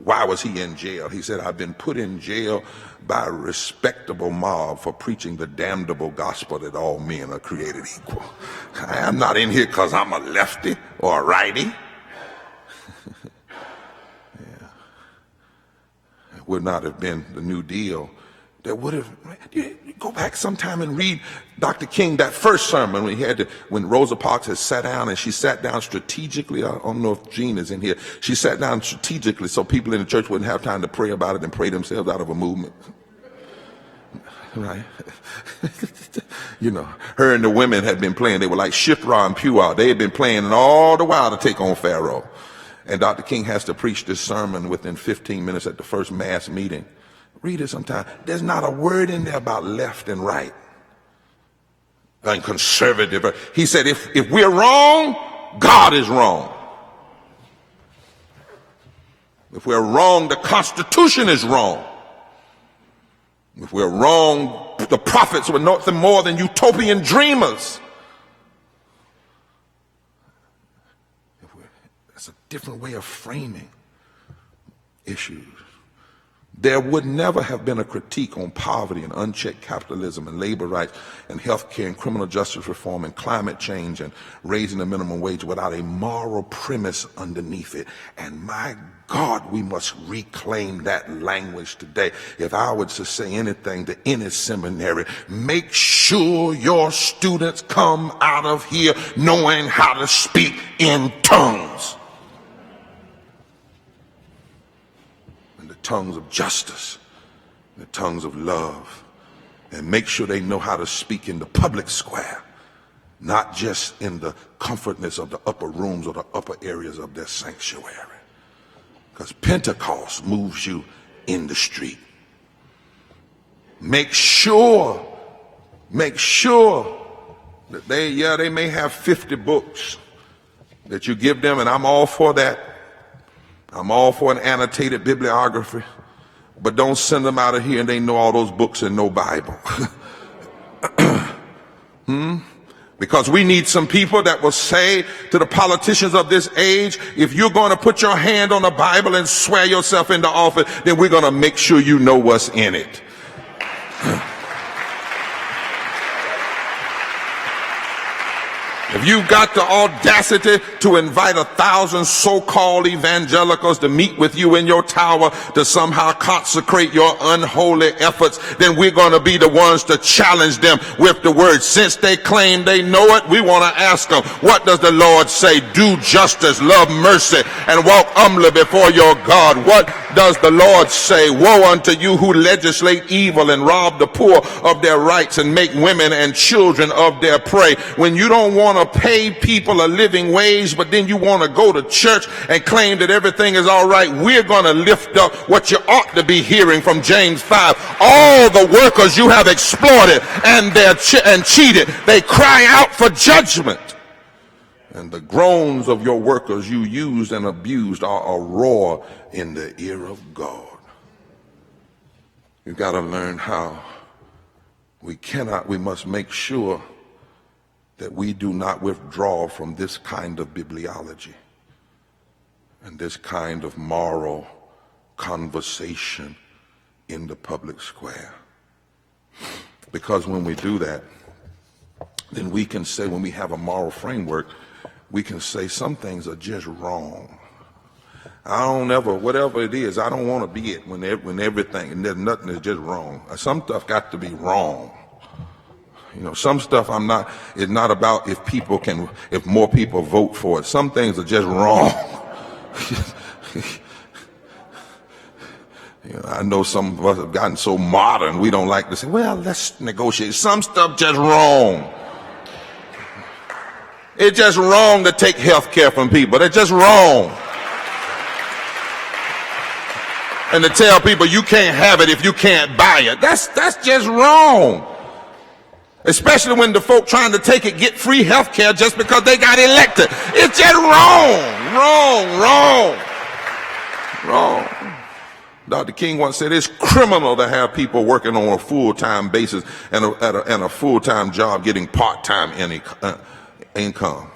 why was he in jail? He said, I've been put in jail by a respectable mob for preaching the damnable gospel that all men are created equal. I'm not in here because I'm a lefty or a righty. It would not have been the New Deal. There would have, you go back sometime and read Dr. King, that first sermon when Rosa Parks had sat down, and she sat down strategically. I don't know if Jean is in here. She sat down strategically so people in the church wouldn't have time to pray about it and pray themselves out of a movement. Right? Her and the women had been playing. They were like Shipra and Puah. They had been playing all the while to take on Pharaoh. And Dr. King has to preach this sermon within 15 minutes at the first mass meeting. Read it sometime. There's not a word in there about left and right and conservative. He said, if we're wrong, God is wrong. If we're wrong, the Constitution is wrong. If we're wrong, the prophets were nothing more than utopian dreamers. That's a different way of framing issues. There would never have been a critique on poverty and unchecked capitalism and labor rights and health care and criminal justice reform and climate change and raising the minimum wage without a moral premise underneath it. And my God, we must reclaim that language today. If I were to say anything to any seminary, make sure your students come out of here knowing how to speak in tongues. Tongues of justice, the tongues of love, and make sure they know how to speak in the public square, not just in the comfortness of the upper rooms or the upper areas of their sanctuary. Because Pentecost moves you in the street. Make sure that they may have 50 books that you give them, and I'm all for that. I'm all for an annotated bibliography, but don't send them out of here and they know all those books and no Bible. Because we need some people that will say to the politicians of this age, if you're going to put your hand on the Bible and swear yourself into office, then we're going to make sure you know what's in it. If you've got the audacity to invite 1,000 so-called evangelicals to meet with you in your tower to somehow consecrate your unholy efforts, then we're going to be the ones to challenge them with the word. Since they claim they know it, we want to ask them, what does the Lord say? Do justice, love mercy, and walk humbly before your God. What does the Lord say? Woe unto you who legislate evil and rob the poor of their rights and make women and children of their prey. When you don't want to pay people a living wage, but then you want to go to church and claim that everything is all right, we're going to lift up what you ought to be hearing from James 5. All the workers you have exploited and cheated, they cry out for judgment. And the groans of your workers you used and abused are a roar in the ear of God. You've got to learn how. We must make sure that we do not withdraw from this kind of bibliology and this kind of moral conversation in the public square. Because when we do that, then we can say, when we have a moral framework, we can say some things are just wrong. I don't ever, whatever it is, I don't want to be it when everything, and there's nothing is just wrong. Some stuff got to be wrong. You know, some stuff it's not about if more people vote for it. Some things are just wrong. You know, I know some of us have gotten so modern, we don't like to say, well, let's negotiate. Some stuff just wrong. It's just wrong to take health care from people. It's just wrong. And to tell people you can't have it if you can't buy it. That's just wrong. Especially when the folk trying to take it get free health care just because they got elected. It's just wrong. Dr. King once said it's criminal to have people working on a full-time basis and a full-time job getting part-time income.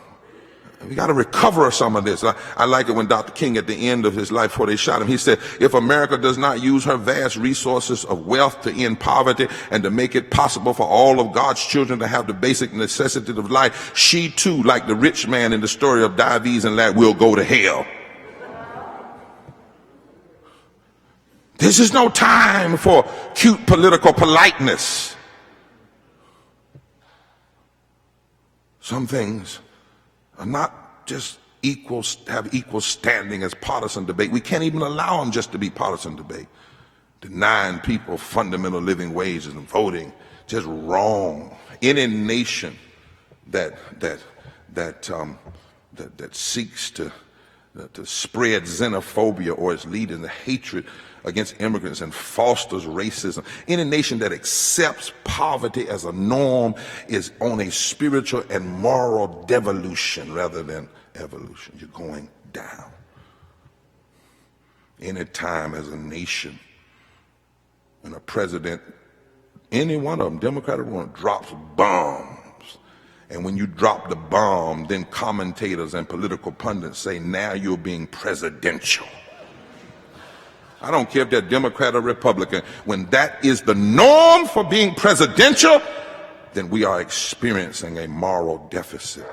We got to recover some of this. I like it when Dr. King, at the end of his life before they shot him, he said, if America does not use her vast resources of wealth to end poverty and to make it possible for all of God's children to have the basic necessities of life, she too, like the rich man in the story of Dives and Lad, will go to hell. This is no time for cute political politeness. Some things are not just have equal standing as partisan debate. We can't even allow them just to be partisan debate. Denying people fundamental living wages and voting, just wrong. Any nation that seeks to spread xenophobia or is leading the hatred against immigrants and fosters racism. Any nation that accepts poverty as a norm is on a spiritual and moral devolution rather than evolution. You're going down. Any time as a nation when a president, any one of them, Democrat or one, drops bombs, and when you drop the bomb, then commentators and political pundits say, now you're being presidential. I don't care if they're Democrat or Republican. When that is the norm for being presidential, then we are experiencing a moral deficit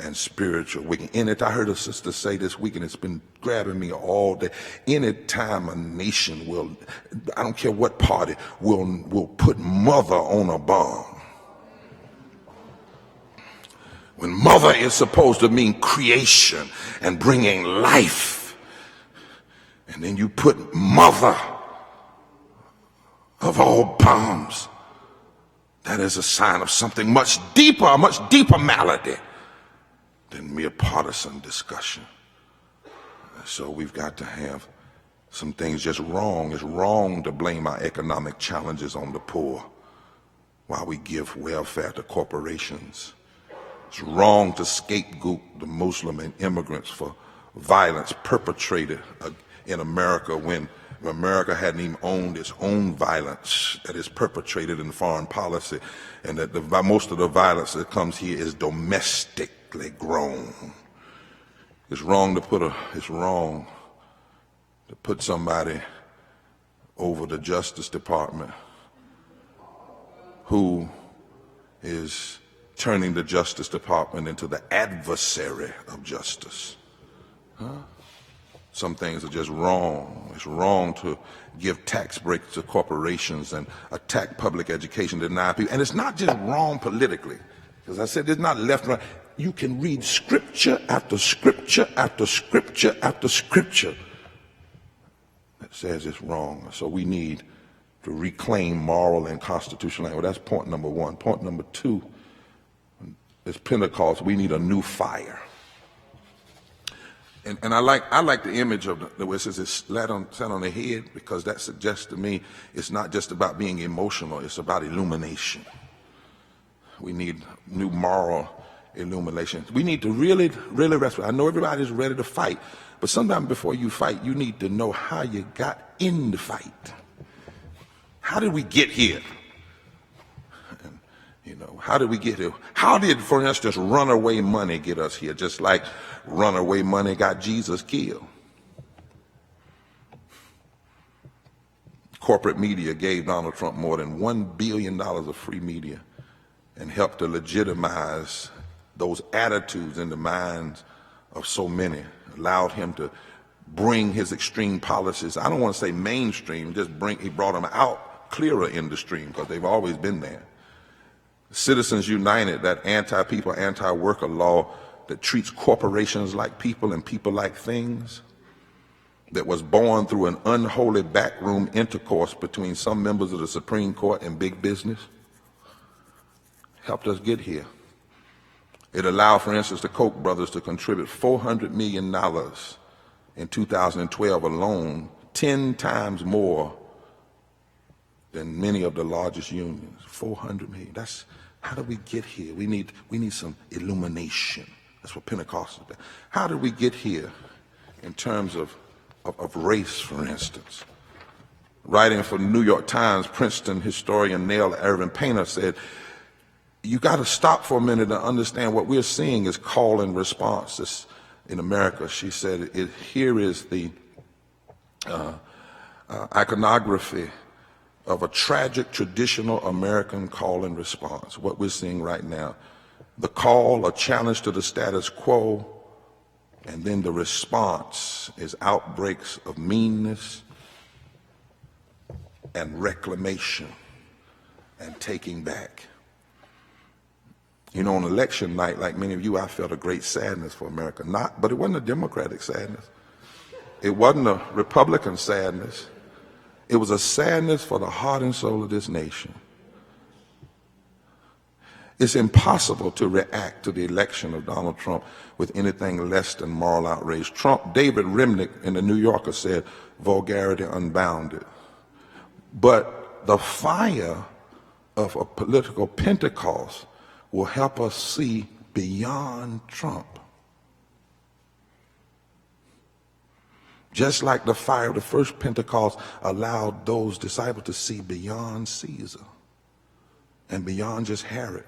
and spiritual weakness. I heard a sister say this week, and it's been grabbing me all day. Any time a nation will, I don't care what party, will put mother on a bomb. When mother is supposed to mean creation and bringing life, and then you put mother of all bombs, that is a sign of something much deeper malady than mere partisan discussion. So we've got to have some things just wrong. It's wrong to blame our economic challenges on the poor while we give welfare to corporations. It's wrong to scapegoat the Muslim and immigrants for violence perpetrated in America when America hadn't even owned its own violence that is perpetrated in foreign policy, and that most of the violence that comes here is domestically grown. It's wrong to put somebody over the Justice Department who is turning the Justice Department into the adversary of justice. Some things are just wrong. It's wrong to give tax breaks to corporations and attack public education, deny people. And it's not just wrong politically. As I said, it's not left and right. You can read scripture after scripture after scripture after scripture that says it's wrong. So we need to reclaim moral and constitutional language. That's point number one. Point number two is Pentecost. We need a new fire. And I like the image of the way it says it's set on the head, because that suggests to me it's not just about being emotional, it's about illumination. We need new moral illumination. We need to really wrestle. I know everybody's ready to fight, but sometimes before you fight, you need to know how you got in the fight. How did we get here? And, how did we get here? How did, for instance, runaway money get us here? Just like runaway money got Jesus killed. Corporate media gave Donald Trump more than $1 billion of free media and helped to legitimize those attitudes in the minds of so many, allowed him to bring his extreme policies. I don't want to say mainstream, he brought them out clearer in the stream because they've always been there. Citizens United, that anti-people, anti-worker law that treats corporations like people and people like things, that was born through an unholy backroom intercourse between some members of the Supreme Court and big business, helped us get here. It allowed, for instance, the Koch brothers to contribute $400 million in 2012 alone, 10 times more than many of the largest unions. 400 million. That's how did we get here? We need some illumination. That's what Pentecost is about. How did we get here in terms of race, for instance? Writing for the New York Times, Princeton historian Neil Irvin Painter said, you got to stop for a minute and understand what we're seeing is call and response in America. She said, here is the iconography of a tragic traditional American call and response, what we're seeing right now. The call, a challenge to the status quo, and then the response is outbreaks of meanness and reclamation and taking back. You know, on election night, like many of you, I felt a great sadness for America. But it wasn't a Democratic sadness. It wasn't a Republican sadness. It was a sadness for the heart and soul of this nation. It's impossible to react to the election of Donald Trump with anything less than moral outrage. David Remnick in the New Yorker said, vulgarity unbounded. But the fire of a political Pentecost will help us see beyond Trump. Just like the fire of the first Pentecost allowed those disciples to see beyond Caesar and beyond just Herod.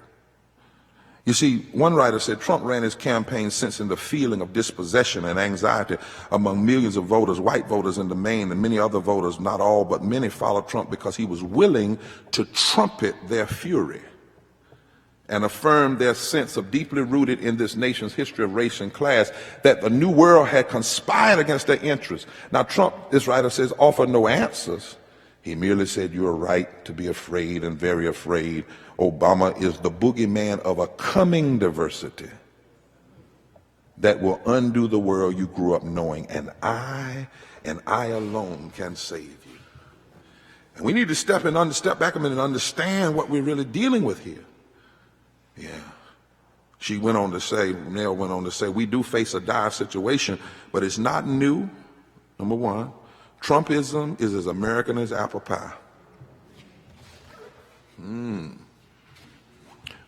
You see, one writer said Trump ran his campaign sensing the feeling of dispossession and anxiety among millions of voters, white voters in the main, and many other voters, not all, but many followed Trump because he was willing to trumpet their fury and affirm their sense of deeply rooted in this nation's history of race and class, that the new world had conspired against their interests. Now Trump, this writer says, offered no answers. He merely said, you are right to be afraid and very afraid. Obama is the boogeyman of a coming diversity that will undo the world you grew up knowing, and I alone can save you. And we need to step back a minute and understand what we're really dealing with here. Yeah. She went on to say, Nell went on to say, we do face a dire situation, but it's not new. Number one, Trumpism is as American as apple pie.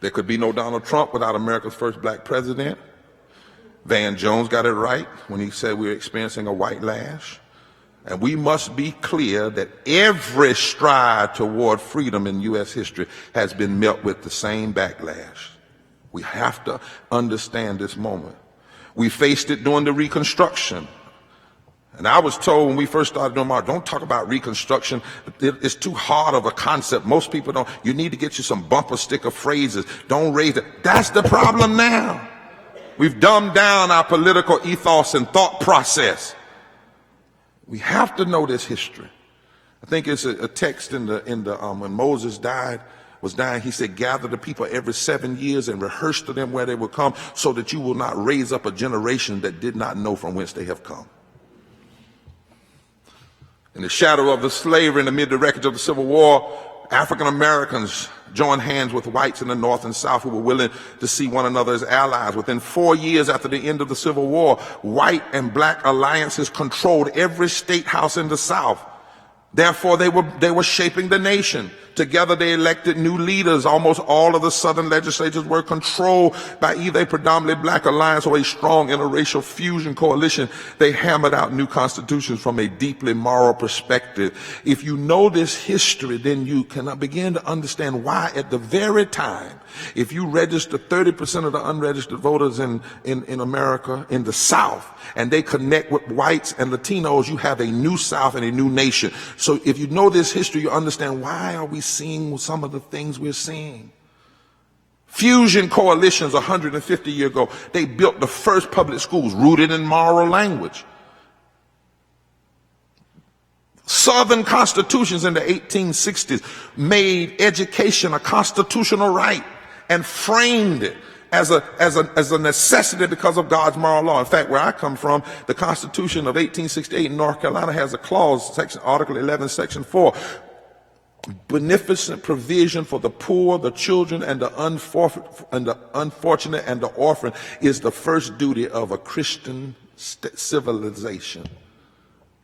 There could be no Donald Trump without America's first black president. Van Jones got it right when he said we're experiencing a white lash. And we must be clear that every stride toward freedom in U.S. history has been met with the same backlash. We have to understand this moment. We faced it during the Reconstruction. And I was told when we first started doing our, don't talk about Reconstruction. It's too hard of a concept. Most people don't. You need to get you some bumper sticker phrases. Don't raise it. That's the problem now. We've dumbed down our political ethos and thought process. We have to know this history. I think it's a text when Moses was dying, he said, gather the people every 7 years and rehearse to them where they will come, so that you will not raise up a generation that did not know from whence they have come. In the shadow of the slavery and amid the wreckage of the Civil War, African Americans joined hands with whites in the North and South who were willing to see one another as allies. Within 4 years after the end of the Civil War, white and black alliances controlled every state house in the South. Therefore, they were shaping the nation. Together, they elected new leaders. Almost all of the Southern legislatures were controlled by either a predominantly black alliance or a strong interracial fusion coalition. They hammered out new constitutions from a deeply moral perspective. If you know this history, then you can begin to understand why at the very time, if you register 30% of the unregistered voters in America, in the South, and they connect with whites and Latinos, you have a new South and a new nation. So if you know this history, you understand why are we seeing some of the things we're seeing. Fusion coalitions 150 years ago, they built the first public schools rooted in moral language. Southern constitutions in the 1860s made education a constitutional right and framed it as a necessity because of God's moral law. In fact, where I come from, the Constitution of 1868 in North Carolina has a clause, Article 11, Section 4, beneficent provision for the poor, the children, and the unfortunate and the orphan is the first duty of a Christian civilization.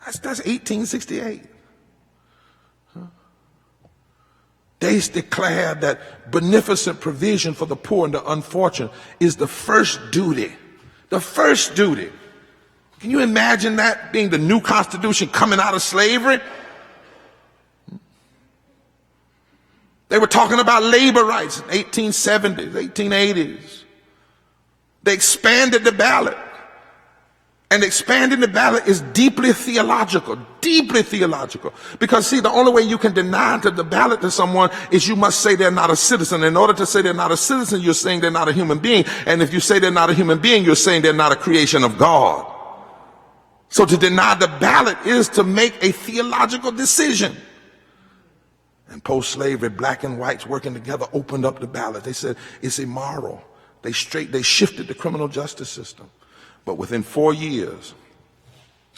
That's 1868. They declared that beneficent provision for the poor and the unfortunate is the first duty. The first duty. Can you imagine that being the new Constitution coming out of slavery? They were talking about labor rights in 1870s, 1880s. They expanded the ballot. And expanding the ballot is deeply theological. Because see, the only way you can deny the ballot to someone is you must say they're not a citizen. In order to say they're not a citizen, you're saying they're not a human being. And if you say they're not a human being, you're saying they're not a creation of God. So to deny the ballot is to make a theological decision. And post-slavery, black and whites working together opened up the ballot. They said it's immoral. They shifted the criminal justice system. But within 4 years,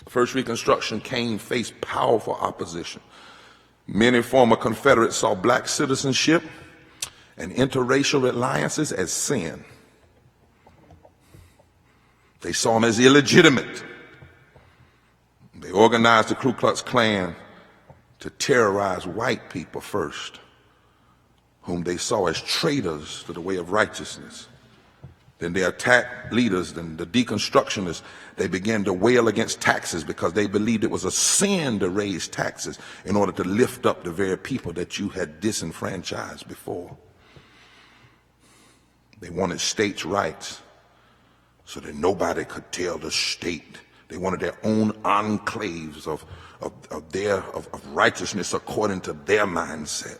First Reconstruction faced powerful opposition. Many former Confederates saw black citizenship and interracial alliances as sin. They saw them as illegitimate. They organized the Ku Klux Klan to terrorize white people first, whom they saw as traitors to the way of righteousness. Then they attacked leaders, then the deconstructionists, they began to wail against taxes because they believed it was a sin to raise taxes in order to lift up the very people that you had disenfranchised before. They wanted states' rights so that nobody could tell the state. They wanted their own enclaves of righteousness according to their mindset.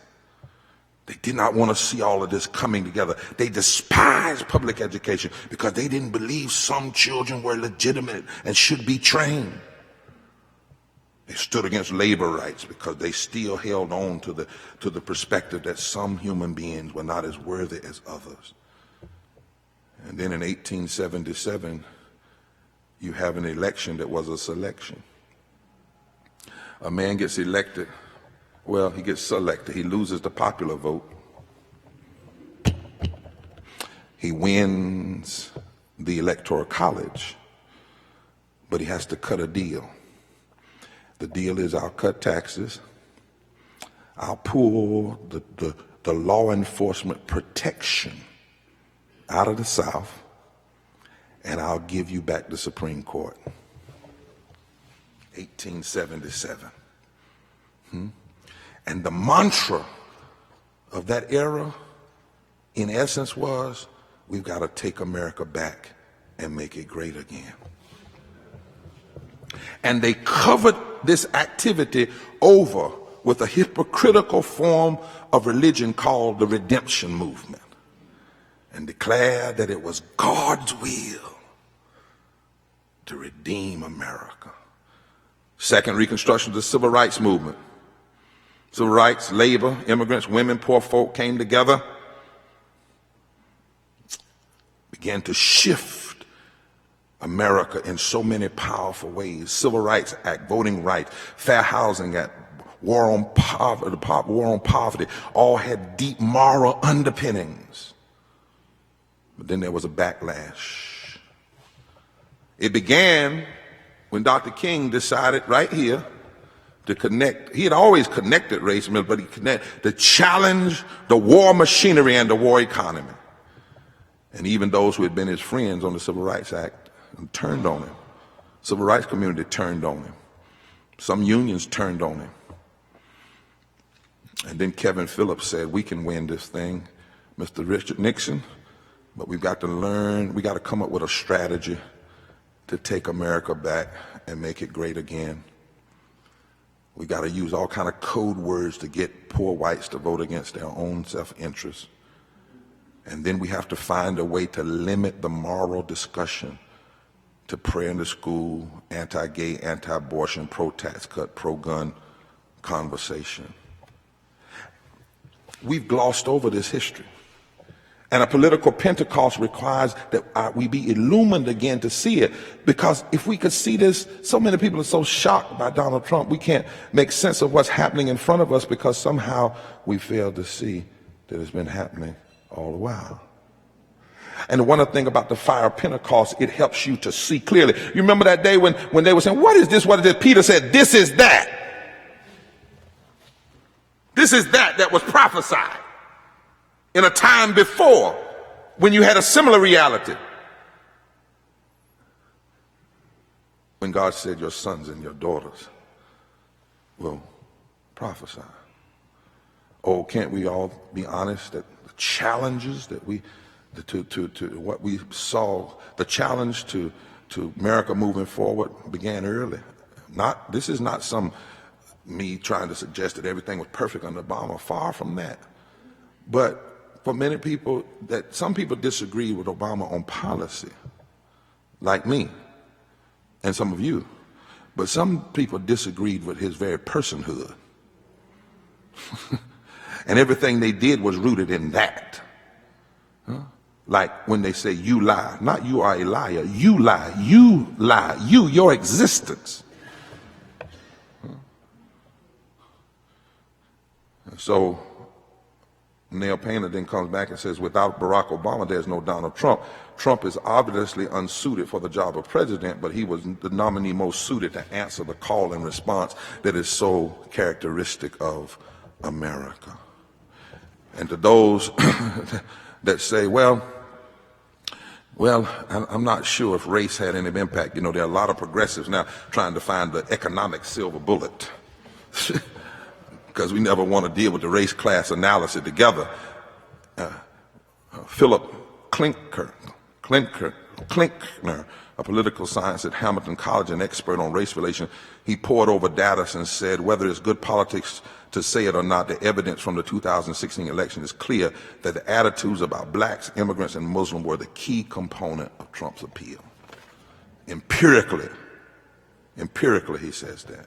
They did not want to see all of this coming together. They despised public education because they didn't believe some children were legitimate and should be trained. They stood against labor rights because they still held on to the perspective that some human beings were not as worthy as others. And then in 1877, you have an election that was a selection. A man gets elected. Well, he gets selected. He loses the popular vote. He wins the Electoral College, but he has to cut a deal. The deal is I'll cut taxes. I'll pull the law enforcement protection out of the South, and I'll give you back the Supreme Court. 1877. And the mantra of that era, in essence, was, we've got to take America back and make it great again. And they covered this activity over with a hypocritical form of religion called the redemption movement, and declared that it was God's will to redeem America. Second Reconstruction, the Civil Rights Movement. Civil rights, labor, immigrants, women, poor folk came together, began to shift America in so many powerful ways. Civil Rights Act, Voting Rights, Fair Housing Act, War on Poverty, all had deep moral underpinnings. But then there was a backlash. It began when Dr. King decided right here to connect. He had always connected race and military, but he connected to challenge the war machinery and the war economy. And even those who had been his friends on the Civil Rights Act turned on him. Civil rights community turned on him. Some unions turned on him. And then Kevin Phillips said, we can win this thing, Mr. Richard Nixon, but we've got to learn, we got to come up with a strategy to take America back and make it great again. We got to use all kind of code words to get poor whites to vote against their own self-interest. And then we have to find a way to limit the moral discussion to prayer in the school, anti-gay, anti-abortion, pro-tax cut, pro-gun, conversation. We've glossed over this history. And a political Pentecost requires that we be illumined again to see it. Because if we could see this, so many people are so shocked by Donald Trump, we can't make sense of what's happening in front of us because somehow we fail to see that it's been happening all the while. And the one thing about the fire of Pentecost, it helps you to see clearly. You remember that day when they were saying, what is this, what is this? Peter said, this is that. This is that was prophesied in a time before when you had a similar reality. When God said your sons and your daughters will prophesy. Oh, can't we all be honest that the challenges that to what we saw, the challenge to America moving forward began early. This is not me trying to suggest that everything was perfect under Obama, far from that. But for many people, some people disagree with Obama on policy, like me and some of you. But some people disagreed with his very personhood. And everything they did was rooted in that. Like when they say you lie, not you are a liar, you lie, your existence. So Neil Painter then comes back and says, without Barack Obama, there's no Donald Trump. Trump is obviously unsuited for the job of president, but he was the nominee most suited to answer the call and response that is so characteristic of America. And to those that say, well, I'm not sure if race had any impact. You know, there are a lot of progressives now trying to find the economic silver bullet. Because we never want to deal with the race-class analysis together. Philip Klinkner, a political science at Hamilton College, an expert on race relations, he pored over data and said, whether it's good politics to say it or not, the evidence from the 2016 election is clear that the attitudes about blacks, immigrants, and Muslims were the key component of Trump's appeal. Empirically, he says that.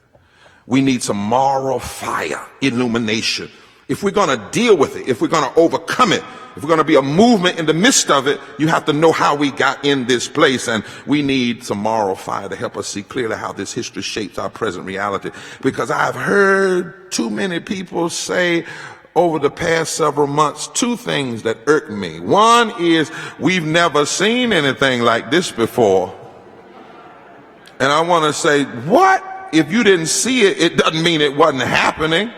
We need some moral fire, illumination. If we're going to deal with it, if we're going to overcome it, if we're going to be a movement in the midst of it, you have to know how we got in this place. And we need some moral fire to help us see clearly how this history shapes our present reality. Because I've heard too many people say over the past several months two things that irk me. One is, we've never seen anything like this before. And I want to say, what? If you didn't see it, it doesn't mean it wasn't happening.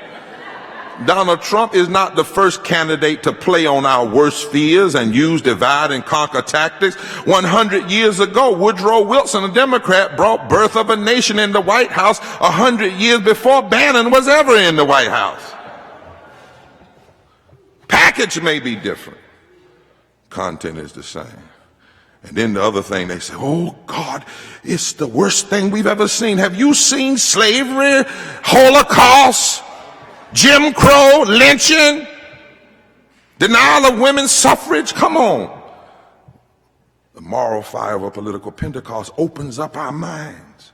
Donald Trump is not the first candidate to play on our worst fears and use divide and conquer tactics. 100 years ago, Woodrow Wilson, a Democrat, brought Birth of a Nation in the White House 100 years before Bannon was ever in the White House. Package may be different. Content is the same. And then the other thing, they say, oh God, it's the worst thing we've ever seen. Have you seen slavery, Holocaust, Jim Crow, lynching, denial of women's suffrage? Come on. The moral fire of a political Pentecost opens up our minds.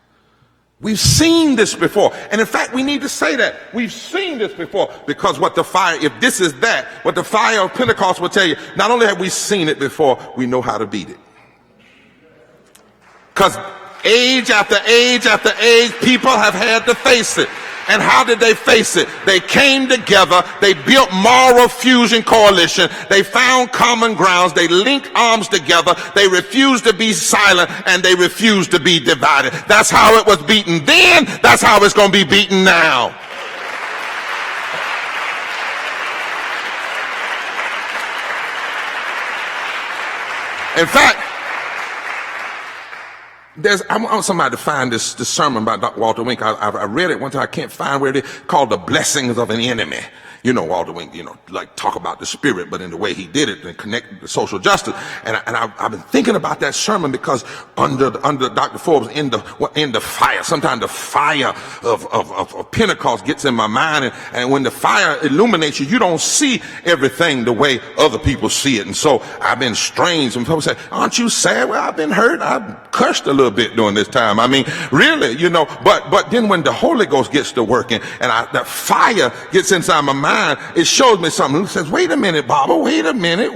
We've seen this before. And in fact, we need to say that. We've seen this before. Because what the fire, if this is that, what the fire of Pentecost will tell you, not only have we seen it before, we know how to beat it. Because age after age after age, people have had to face it. And how did they face it? They came together, they built moral fusion coalition, they found common grounds, they linked arms together, they refused to be silent, and they refused to be divided. That's how it was beaten then, that's how it's going to be beaten now. In fact, I want somebody to find this sermon by Dr. Walter Wink. I read it one time. I can't find where it is. Called The Blessings of an Enemy. you know, all the way, you know, like talk about the Spirit, but in the way he did it and connect the social justice. And I've been thinking about that sermon because under Dr. Forbes, in the fire, sometimes the fire of Pentecost gets in my mind, and when the fire illuminates you, you don't see everything the way other people see it. And so I've been strange. When people say, aren't you sad? Well, I've been hurt. I've cursed a little bit during this time. I mean, really, you know, but then when the Holy Ghost gets to working and that fire gets inside my mind, it shows me something. It says, wait a minute, Barber, wait a minute.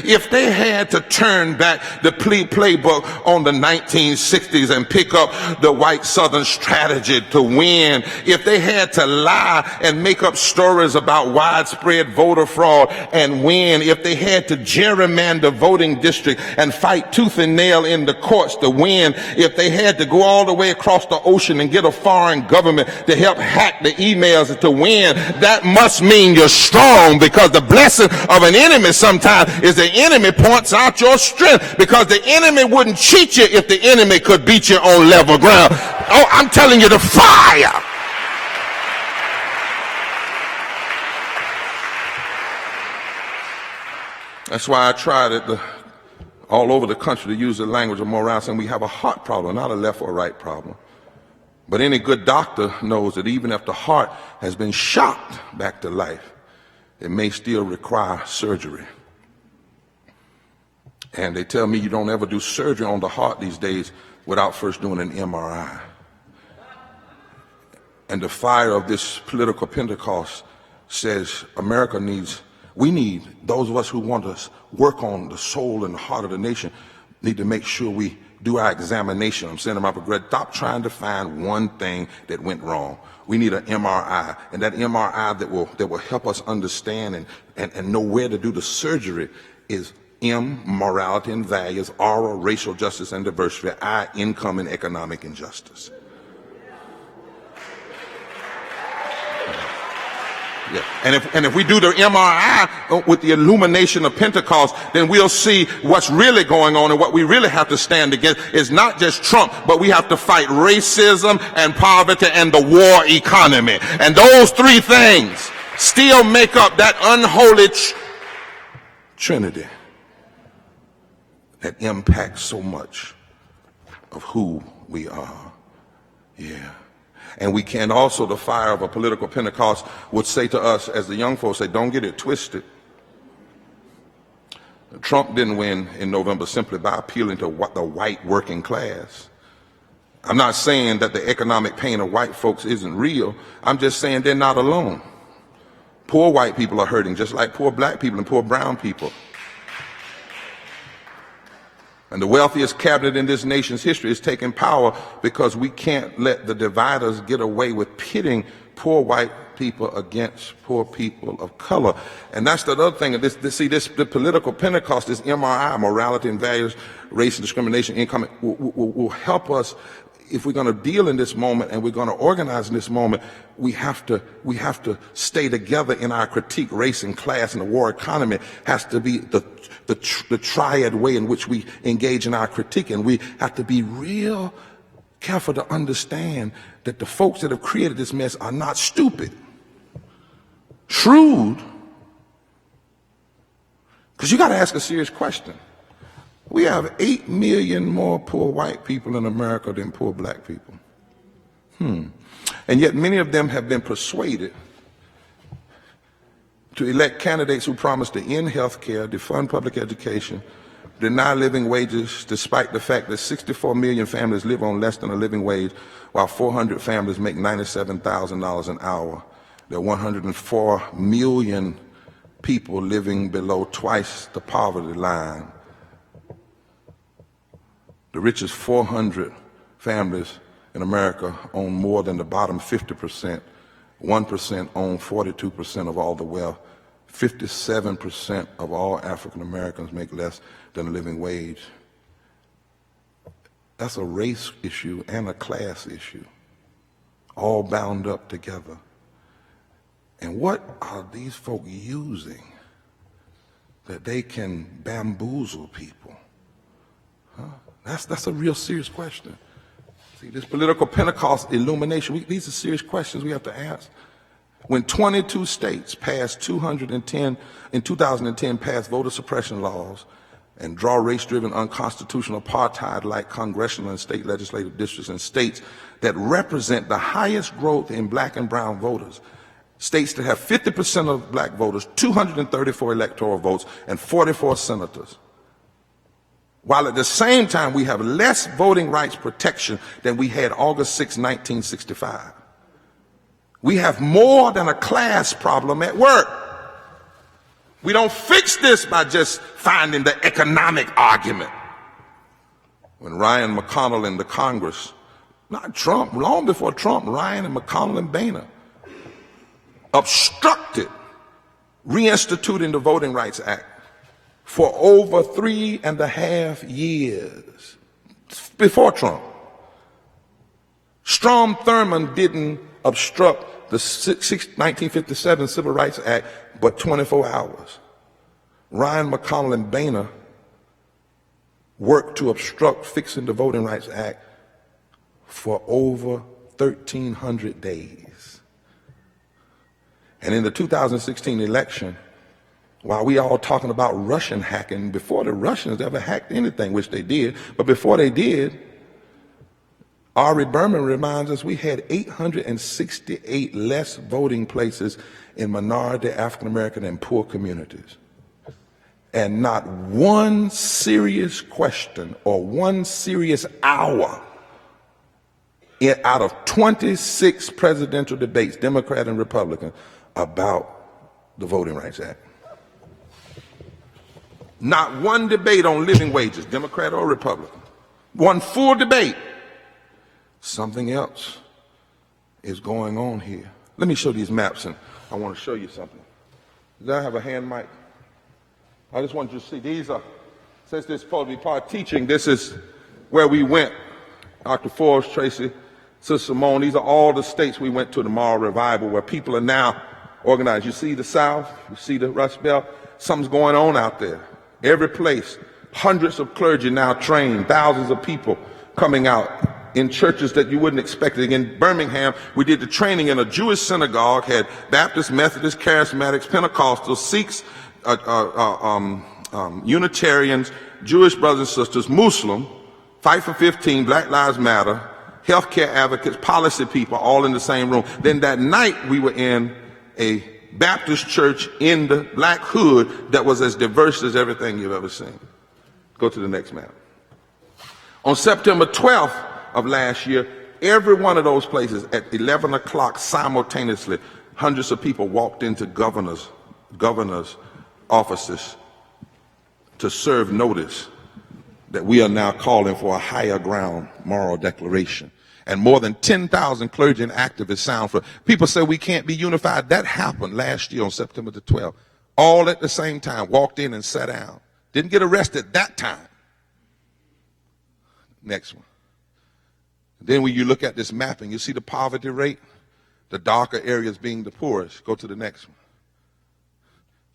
If they had to turn back the playbook on the 1960s and pick up the white Southern strategy to win, if they had to lie and make up stories about widespread voter fraud and win, if they had to gerrymander voting district and fight tooth and nail in the courts to win, if they had to go all the way across the ocean and get a foreign government to help hack the emails to win, that must mean you're strong, because the blessing of an enemy sometimes is the enemy points out your strength, because the enemy wouldn't cheat you if the enemy could beat you on level ground. Oh, I'm telling you, the fire. That's why I tried it all over the country to use the language of morality, and we have a heart problem, not a left or right problem. But any good doctor knows that even if the heart has been shocked back to life, it may still require surgery. And they tell me you don't ever do surgery on the heart these days without first doing an MRI. And the fire of this political Pentecost says we need, those of us who want to work on the soul and the heart of the nation, need to make sure we do our examination. I'm saying to my progressive, stop trying to find one thing that went wrong. We need an MRI, and that MRI that will help us understand and know where to do the surgery is M, morality and values, R, racial justice and diversity, I, income and economic injustice. Yeah. And if we do the MRI with the illumination of Pentecost, then we'll see what's really going on, and what we really have to stand against is not just Trump, but we have to fight racism and poverty and the war economy. And those three things still make up that unholy trinity that impacts so much of who we are. Yeah. And we can also, the fire of a political Pentecost would say to us, as the young folks say, don't get it twisted. Trump didn't win in November simply by appealing to the white working class. I'm not saying that the economic pain of white folks isn't real. I'm just saying they're not alone. Poor white people are hurting, just like poor black people and poor brown people. And the wealthiest cabinet in this nation's history is taking power because we can't let the dividers get away with pitting poor white people against poor people of color. And that's the other thing. The political Pentecost, this MRI, morality and values, race and discrimination, income, will help us. If we're going to deal in this moment and we're going to organize in this moment, we have to stay together in our critique. Race and class and the war economy has to be the triad way in which we engage in our critique, and we have to be real careful to understand that the folks that have created this mess are not stupid, shrewd, because you got to ask a serious question. We have 8 million more poor white people in America than poor black people. And yet many of them have been persuaded to elect candidates who promise to end health care, defund public education, deny living wages, despite the fact that 64 million families live on less than a living wage, while 400 families make $97,000 an hour. There are 104 million people living below twice the poverty line. The richest 400 families in America own more than the bottom 50%. 1% own 42% of all the wealth. 57% of all African Americans make less than a living wage. That's a race issue and a class issue, all bound up together. And what are these folk using that they can bamboozle people? That's a real serious question. See, this political Pentecost illumination, these are serious questions we have to ask. when 22 states passed 2010 passed voter suppression laws and draw race-driven unconstitutional apartheid-like congressional and state legislative districts in states that represent the highest growth in black and brown voters, states that have 50% of black voters, 234 electoral votes, and 44 senators. While at the same time we have less voting rights protection than we had August 6, 1965. We have more than a class problem at work. We don't fix this by just finding the economic argument. When Ryan McConnell in the Congress, not Trump, long before Trump, Ryan and McConnell and Boehner obstructed reinstituting the Voting Rights Act for over 3.5 years before Trump. Strom Thurmond didn't obstruct the 1957 Civil Rights Act but 24 hours. Ryan McConnell and Boehner worked to obstruct fixing the Voting Rights Act for over 1,300 days. And in the 2016 election, while we all talking about Russian hacking, before the Russians ever hacked anything, which they did, but before they did, Ari Berman reminds us we had 868 less voting places in minority, African American, and poor communities. And not one serious question or one serious hour out of 26 presidential debates, Democrat and Republican, about the Voting Rights Act. Not one debate on living wages, Democrat or Republican. One full debate. Something else is going on here. Let me show these maps, and I want to show you something. Does I have a hand mic? I just want you to see. These are, since this is supposed to be part of teaching, this is where we went. Dr. Forbes, Tracy, Sister Simone, these are all the states we went to the Moral Revival, where people are now organized. You see the South, you see the Rust Belt, something's going on out there. Every place, hundreds of clergy now trained, thousands of people coming out in churches that you wouldn't expect. In Birmingham, we did the training in a Jewish synagogue, had Baptists, Methodists, Charismatics, Pentecostals, Sikhs, Unitarians, Jewish brothers and sisters, Muslim, Fight for 15, Black Lives Matter, healthcare advocates, policy people, all in the same room. Then that night we were in a Baptist church in the Black Hood that was as diverse as everything you've ever seen. Go to the next map. On September 12th of last year, every one of those places at 11 o'clock simultaneously, hundreds of people walked into governors' offices to serve notice that we are now calling for a higher ground moral declaration. And more than 10,000 clergy and activists sound for. People say we can't be unified. That happened last year on September the 12th. All at the same time, walked in and sat down. Didn't get arrested that time. Next one. Then when you look at this mapping, you see the poverty rate, the darker areas being the poorest. Go to the next one.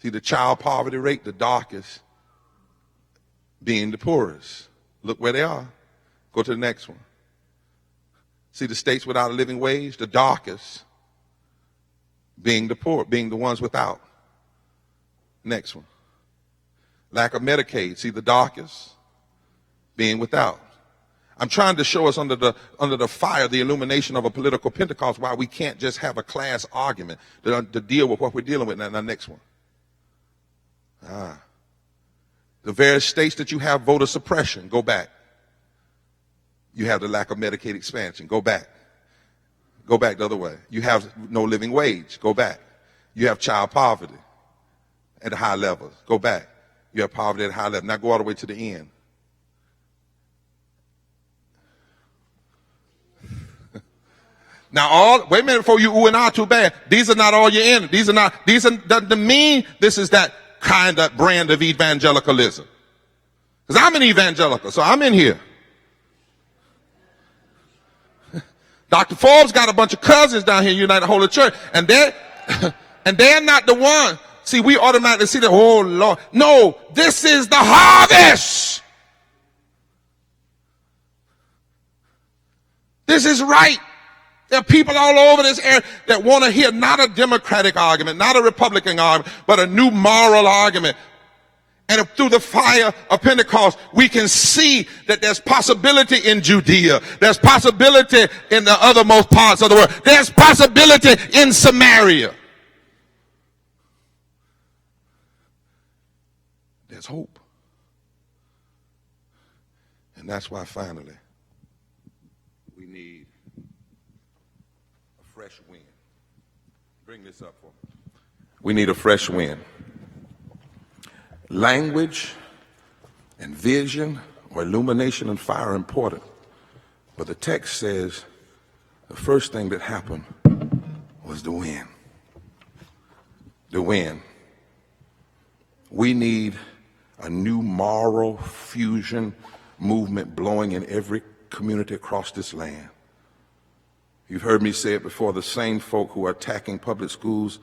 See the child poverty rate, the darkest being the poorest. Look where they are. Go to the next one. See the states without a living wage, the darkest being the poor, being the ones without. Next one. Lack of Medicaid, see the darkest being without. I'm trying to show us under the fire, the illumination of a political Pentecost, why we can't just have a class argument to deal with what we're dealing with. Now, next one. The various states that you have voter suppression, go back. You have the lack of Medicaid expansion, go back. Go back the other way. You have no living wage, go back. You have child poverty at a high level, go back. You have poverty at a high level. Now go all the way to the end. Now wait a minute before you ooh and ah too bad. These are not all you're in. These doesn't mean this is that kind of brand of evangelicalism. Because I'm an evangelical, so I'm in here. Dr. Forbes got a bunch of cousins down here in United Holy Church, and they're not the one. See, we automatically see that, oh Lord. No, this is the harvest. This is right There are people all over this area that want to hear not a Democratic argument, not a Republican argument, but a new moral argument. And through the fire of Pentecost, we can see that there's possibility in Judea. There's possibility in the othermost parts of the world. There's possibility in Samaria. There's hope. And that's why finally we need a fresh wind. Bring this up for me. We need a fresh wind. Language and vision or illumination and fire are important. But the text says the first thing that happened was the wind. The wind. We need a new moral fusion movement blowing in every community across this land. You've heard me say it before, the same folk who are attacking public schools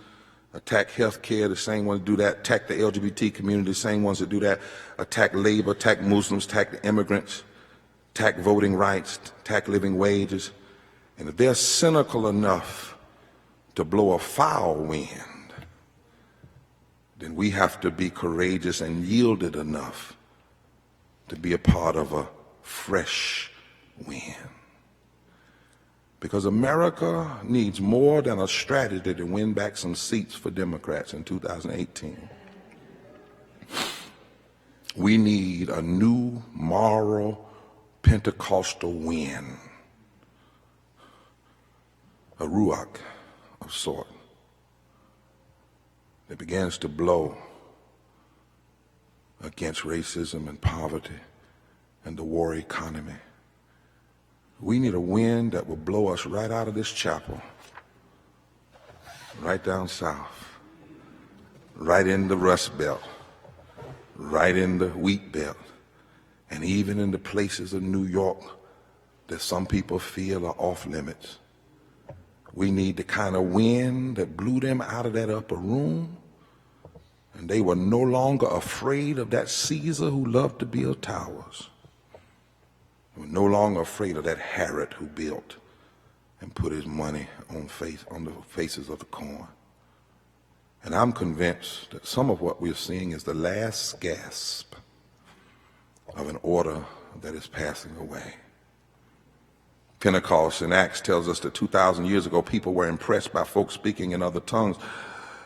attack health care, the same ones do that, attack the LGBT community, the same ones that do that, attack labor, attack Muslims, attack the immigrants, attack voting rights, attack living wages. And if they're cynical enough to blow a foul wind, then we have to be courageous and yielded enough to be a part of a fresh wind. Because America needs more than a strategy to win back some seats for Democrats in 2018. We need a new moral Pentecostal wind, a ruach of sort that begins to blow against racism and poverty and the war economy. We need a wind that will blow us right out of this chapel, right down south, right in the Rust Belt, right in the Wheat Belt, and even in the places of New York that some people feel are off limits. We need the kind of wind that blew them out of that upper room, and they were no longer afraid of that Caesar who loved to build towers. We're no longer afraid of that Herod who built and put his money on the faces of the corn. And I'm convinced that some of what we're seeing is the last gasp of an order that is passing away. Pentecost in Acts tells us that 2,000 years ago, people were impressed by folks speaking in other tongues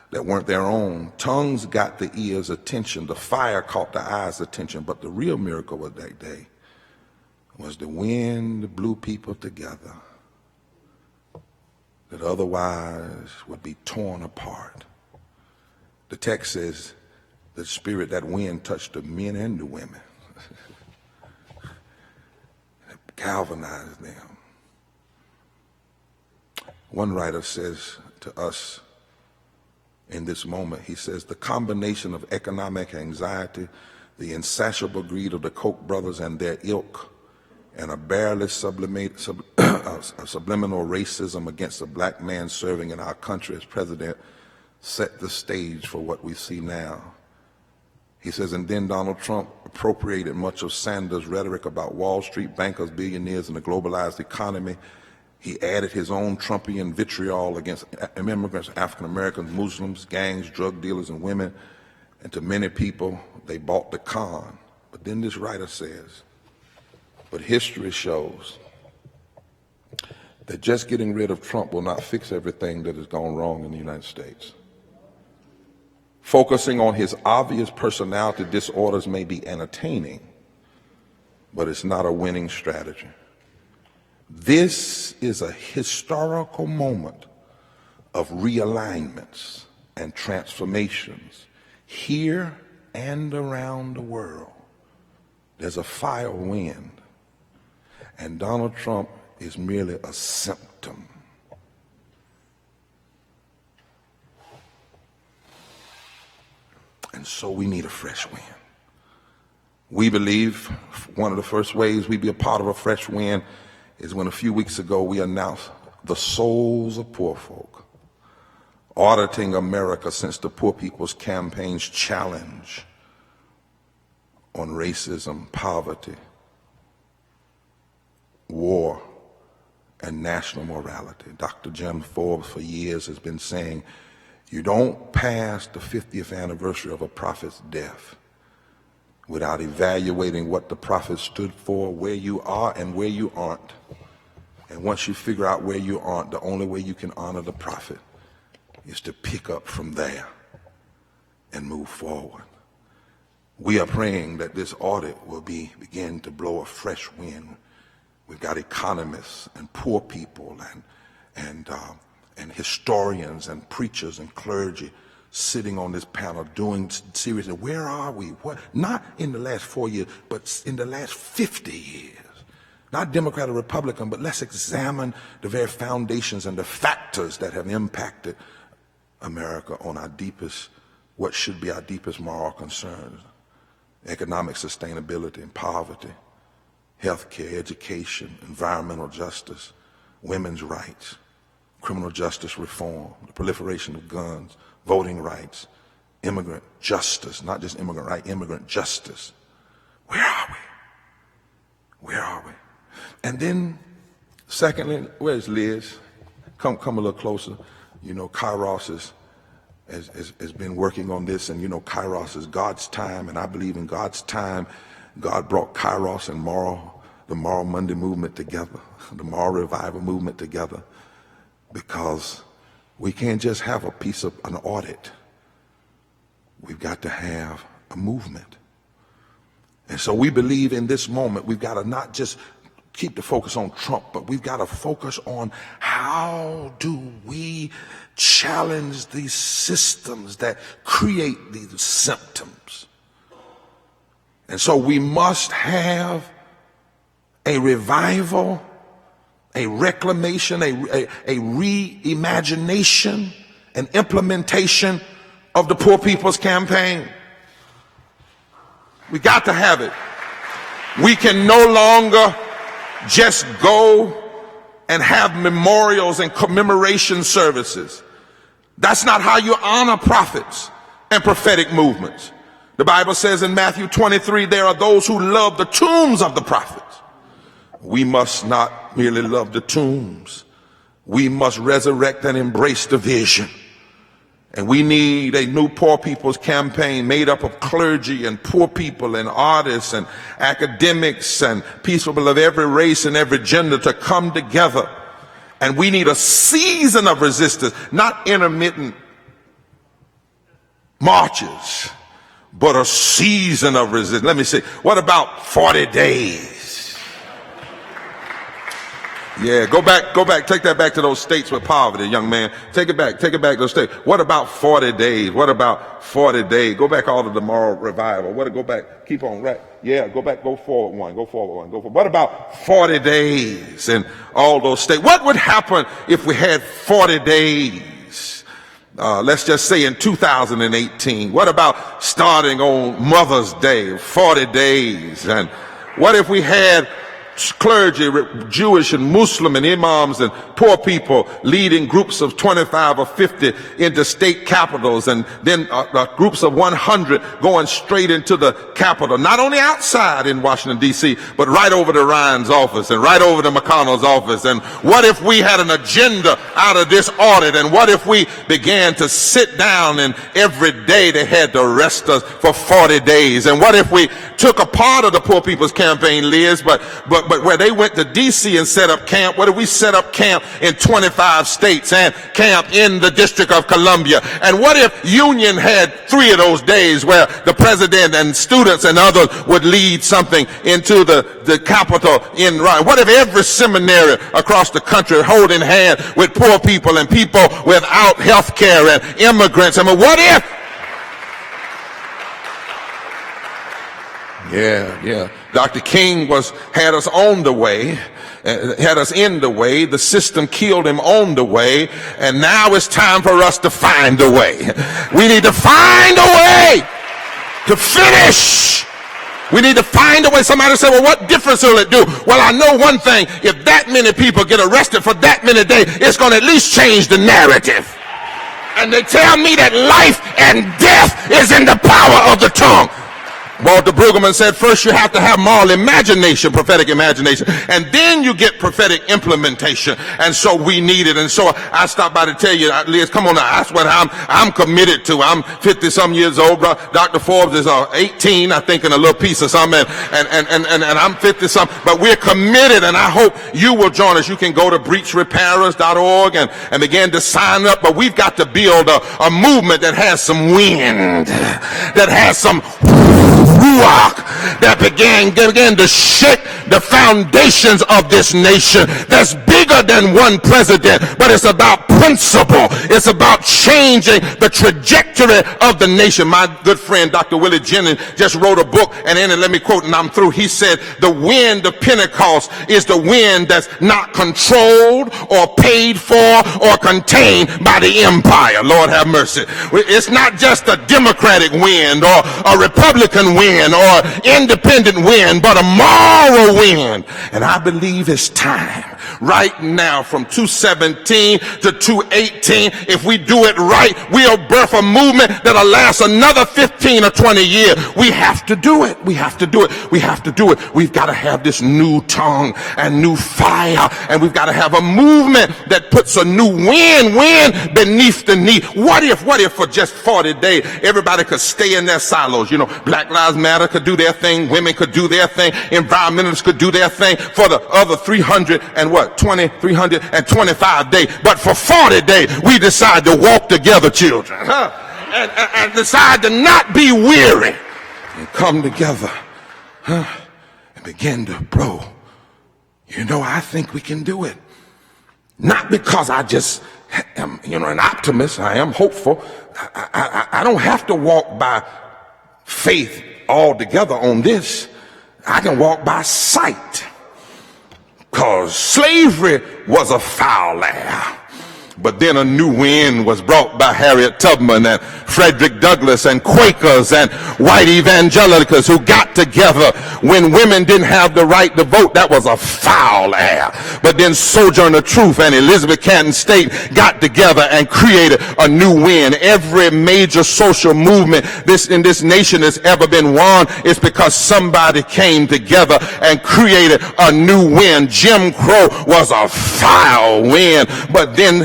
that weren't their own. Tongues got the ears' attention. The fire caught the eyes' attention. But the real miracle of that day was the wind that blew people together that otherwise would be torn apart. The text says the spirit, that wind, touched the men and the women. It galvanized them. One writer says to us in this moment, he says, the combination of economic anxiety, the insatiable greed of the Koch brothers and their ilk, and a barely subliminal racism against a black man serving in our country as president set the stage for what we see now. He says, and then Donald Trump appropriated much of Sanders' rhetoric about Wall Street, bankers, billionaires, and the globalized economy. He added his own Trumpian vitriol against immigrants, African Americans, Muslims, gangs, drug dealers, and women. And to many people, they bought the con. But then this writer says, but history shows that just getting rid of Trump will not fix everything that has gone wrong in the United States. Focusing on his obvious personality disorders may be entertaining, but it's not a winning strategy. This is a historical moment of realignments and transformations here and around the world. There's a fire wind. And Donald Trump is merely a symptom. And so we need a fresh wind. We believe one of the first ways we be a part of a fresh wind is when a few weeks ago we announced the Souls of Poor Folk, auditing America since the Poor People's Campaign's challenge on racism, poverty, war, and national morality. Dr. Jim Forbes for years has been saying, you don't pass the 50th anniversary of a prophet's death without evaluating what the prophet stood for, where you are and where you aren't. And once you figure out where you aren't, the only way you can honor the prophet is to pick up from there and move forward. We are praying that this audit will begin to blow a fresh wind. We've got economists and poor people and historians and preachers and clergy sitting on this panel doing seriously, where are we? What? Not in the last 4 years, but in the last 50 years. Not Democrat or Republican, but let's examine the very foundations and the factors that have impacted America on our deepest, what should be our deepest moral concerns. Economic sustainability and poverty, healthcare, education, environmental justice, women's rights, criminal justice reform, the proliferation of guns, voting rights, immigrant justice, not just immigrant right, immigrant justice. Where are we? Where are we? And then, secondly, where's Liz? Come a little closer. You know, Kairos has been working on this, and you know, Kairos is God's time, and I believe in God's time. God brought Kairos and the Moral Monday movement together, the Moral Revival movement together, because we can't just have a piece of an audit. We've got to have a movement. And so we believe in this moment, we've got to not just keep the focus on Trump, but we've got to focus on how do we challenge these systems that create these symptoms. And so we must have a revival, a reclamation, a reimagination, an implementation of the Poor People's Campaign. We got to have it. We can no longer just go and have memorials and commemoration services. That's not how you honor prophets and prophetic movements. The Bible says in Matthew 23, there are those who love the tombs of the prophets. We must not merely love the tombs. We must resurrect and embrace the vision. And we need a new Poor People's Campaign made up of clergy and poor people and artists and academics and people of every race and every gender to come together. And we need a season of resistance, not intermittent marches, but a season of resistance. Let me see, what about 40 days? Yeah, go back, take that back to those states with poverty, young man. Take it back to those states. What about 40 days? What about 40 days? Go back all to the moral revival. Go back, keep on, right? Yeah, go back, go forward one. What about 40 days in all those states? What would happen if we had 40 days? Let's just say in 2018. What about starting on Mother's Day, 40 days? And what if we had clergy, Jewish and Muslim and imams and poor people leading groups of 25 or 50 into state capitals, and then groups of 100 going straight into the Capitol, not only outside in Washington, D.C., but right over to Ryan's office and right over to McConnell's office? And what if we had an agenda out of this audit? And what if we began to sit down and every day they had to arrest us for 40 days? And what if we took a part of the Poor People's Campaign, Liz, but where they went to D.C. and set up camp, what if we set up camp in 25 states and camp in the District of Columbia? And what if Union had 3 of those days where the president and students and others would lead something into the Capitol in Ryan? What if every seminary across the country holding hand with poor people and people without health care and immigrants? I mean, what if? Yeah. Dr. King had us on the way, had us in the way. The system killed him on the way, and now it's time for us to find a way. We need to find a way to finish. We need to find a way. Somebody said, well, what difference will it do? Well, I know one thing. If that many people get arrested for that many days, it's going to at least change the narrative. And they tell me that life and death is in the power of the tongue. Walter Brueggemann said first you have to have moral imagination, prophetic imagination, and then you get prophetic implementation. And so we need it. And so I stopped by to tell you, Liz, come on now, that's what I'm committed to. I'm 50-some years old, bro. Dr. Forbes is 18, I think, in a little piece or something, and I'm 50-some. But we're committed, and I hope you will join us. You can go to breachrepairers.org and begin to sign up. But we've got to build a movement that has some wind, that has some ruach, that began to shake the foundations of this nation. That's bigger than one president, but it's about principle. It's about changing the trajectory of the nation. My good friend Dr. Willie Jennings just wrote a book, and in it, let me quote, and I'm through. He said the wind of Pentecost is the wind that's not controlled or paid for or contained by the empire. Lord have mercy. It's not just a Democratic wind or a Republican wind or independent wind, but a moral wind. And I believe it's time right now from 217 to 218. If we do it right, we'll birth a movement that'll last another 15 or 20 years. We have to do it. We have to do it. We have to do it. We've got to have this new tongue and new fire, and we've got to have a movement that puts a new wind beneath the knee. What if for just 40 days everybody could stay in their silos? You know, Black Lives Matter could do their thing, women could do their thing, environmentalists could do their thing for the other 325 days. But for 40 days, we decide to walk together, children, and decide to not be weary and come together and begin to blow. You know, I think we can do it. Not because I just am, an optimist. I am hopeful. I don't have to walk by faith altogether on this. I can walk by sight. Because slavery was a foul air. But then a new wind was brought by Harriet Tubman and Frederick Douglass and Quakers and white evangelicals who got together when women didn't have the right to vote. That was a foul air. But then Sojourner Truth and Elizabeth Canton State got together and created a new wind. Every major social movement in this nation has ever been won is because somebody came together and created a new wind. Jim Crow was a foul wind, but then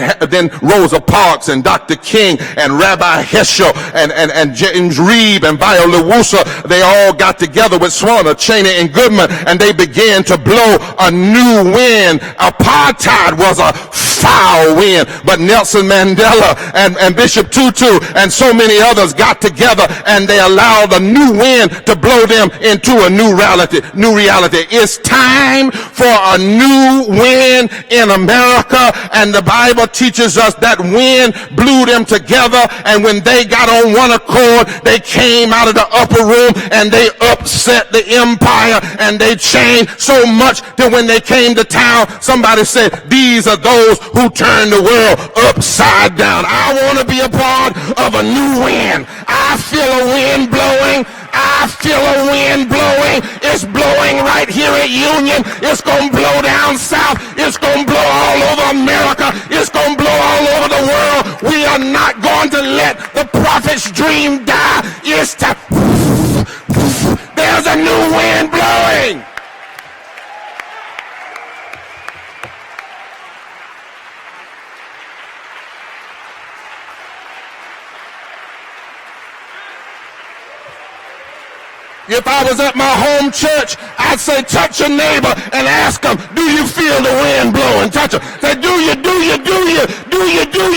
Rosa Parks and Dr. King and Rabbi Heschel and James Reeb and Viola Woosa, they all got together with Swanner, Cheney, and Goodman, and they began to blow a new wind. Apartheid was a foul wind, but Nelson Mandela and Bishop Tutu and so many others got together and they allowed a new wind to blow them into a new reality. It's time for a new wind in America, and the Bible teaches us that wind blew them together, and when they got on one accord, they came out of the upper room and they upset the empire, and they changed so much that when they came to town, somebody said, these are those who turned the world upside down. I want to be a part of a new wind. I feel a wind blowing. I feel a wind blowing. It's blowing right here at Union. It's going to blow down south. It's going to blow all over America. It's going to blow all over the world. We are not going to let the prophet's dream die. It's time. There's a new wind blowing. If I was at my home church, I'd say, touch your neighbor and ask them, do you feel the wind blowing? Touch them. Say, do you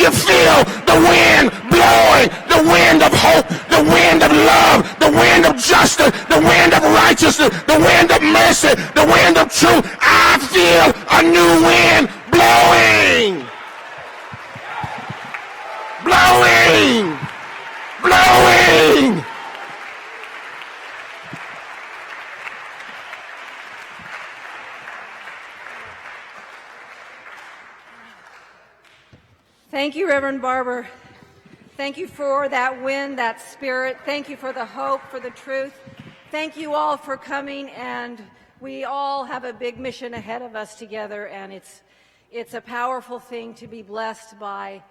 feel the wind blowing? The wind of hope, the wind of love, the wind of justice, the wind of righteousness, the wind of mercy, the wind of truth. I feel a new wind blowing. Blowing. Blowing. Thank you, Reverend Barber. Thank you for that wind, that spirit. Thank you for the hope, for the truth. Thank you all for coming, and we all have a big mission ahead of us together, and it's a powerful thing to be blessed by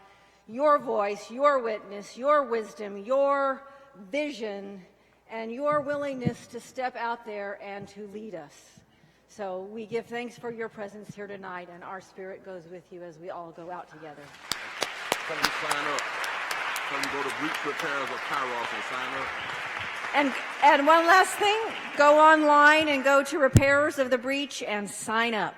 your voice, your witness, your wisdom, your vision, and your willingness to step out there and to lead us. So we give thanks for your presence here tonight, and our spirit goes with you as we all go out together. Tell them to sign up. Tell them to go to Breach Repairs or Kairos and sign up. And one last thing, go online and go to Repairers of the Breach and sign up.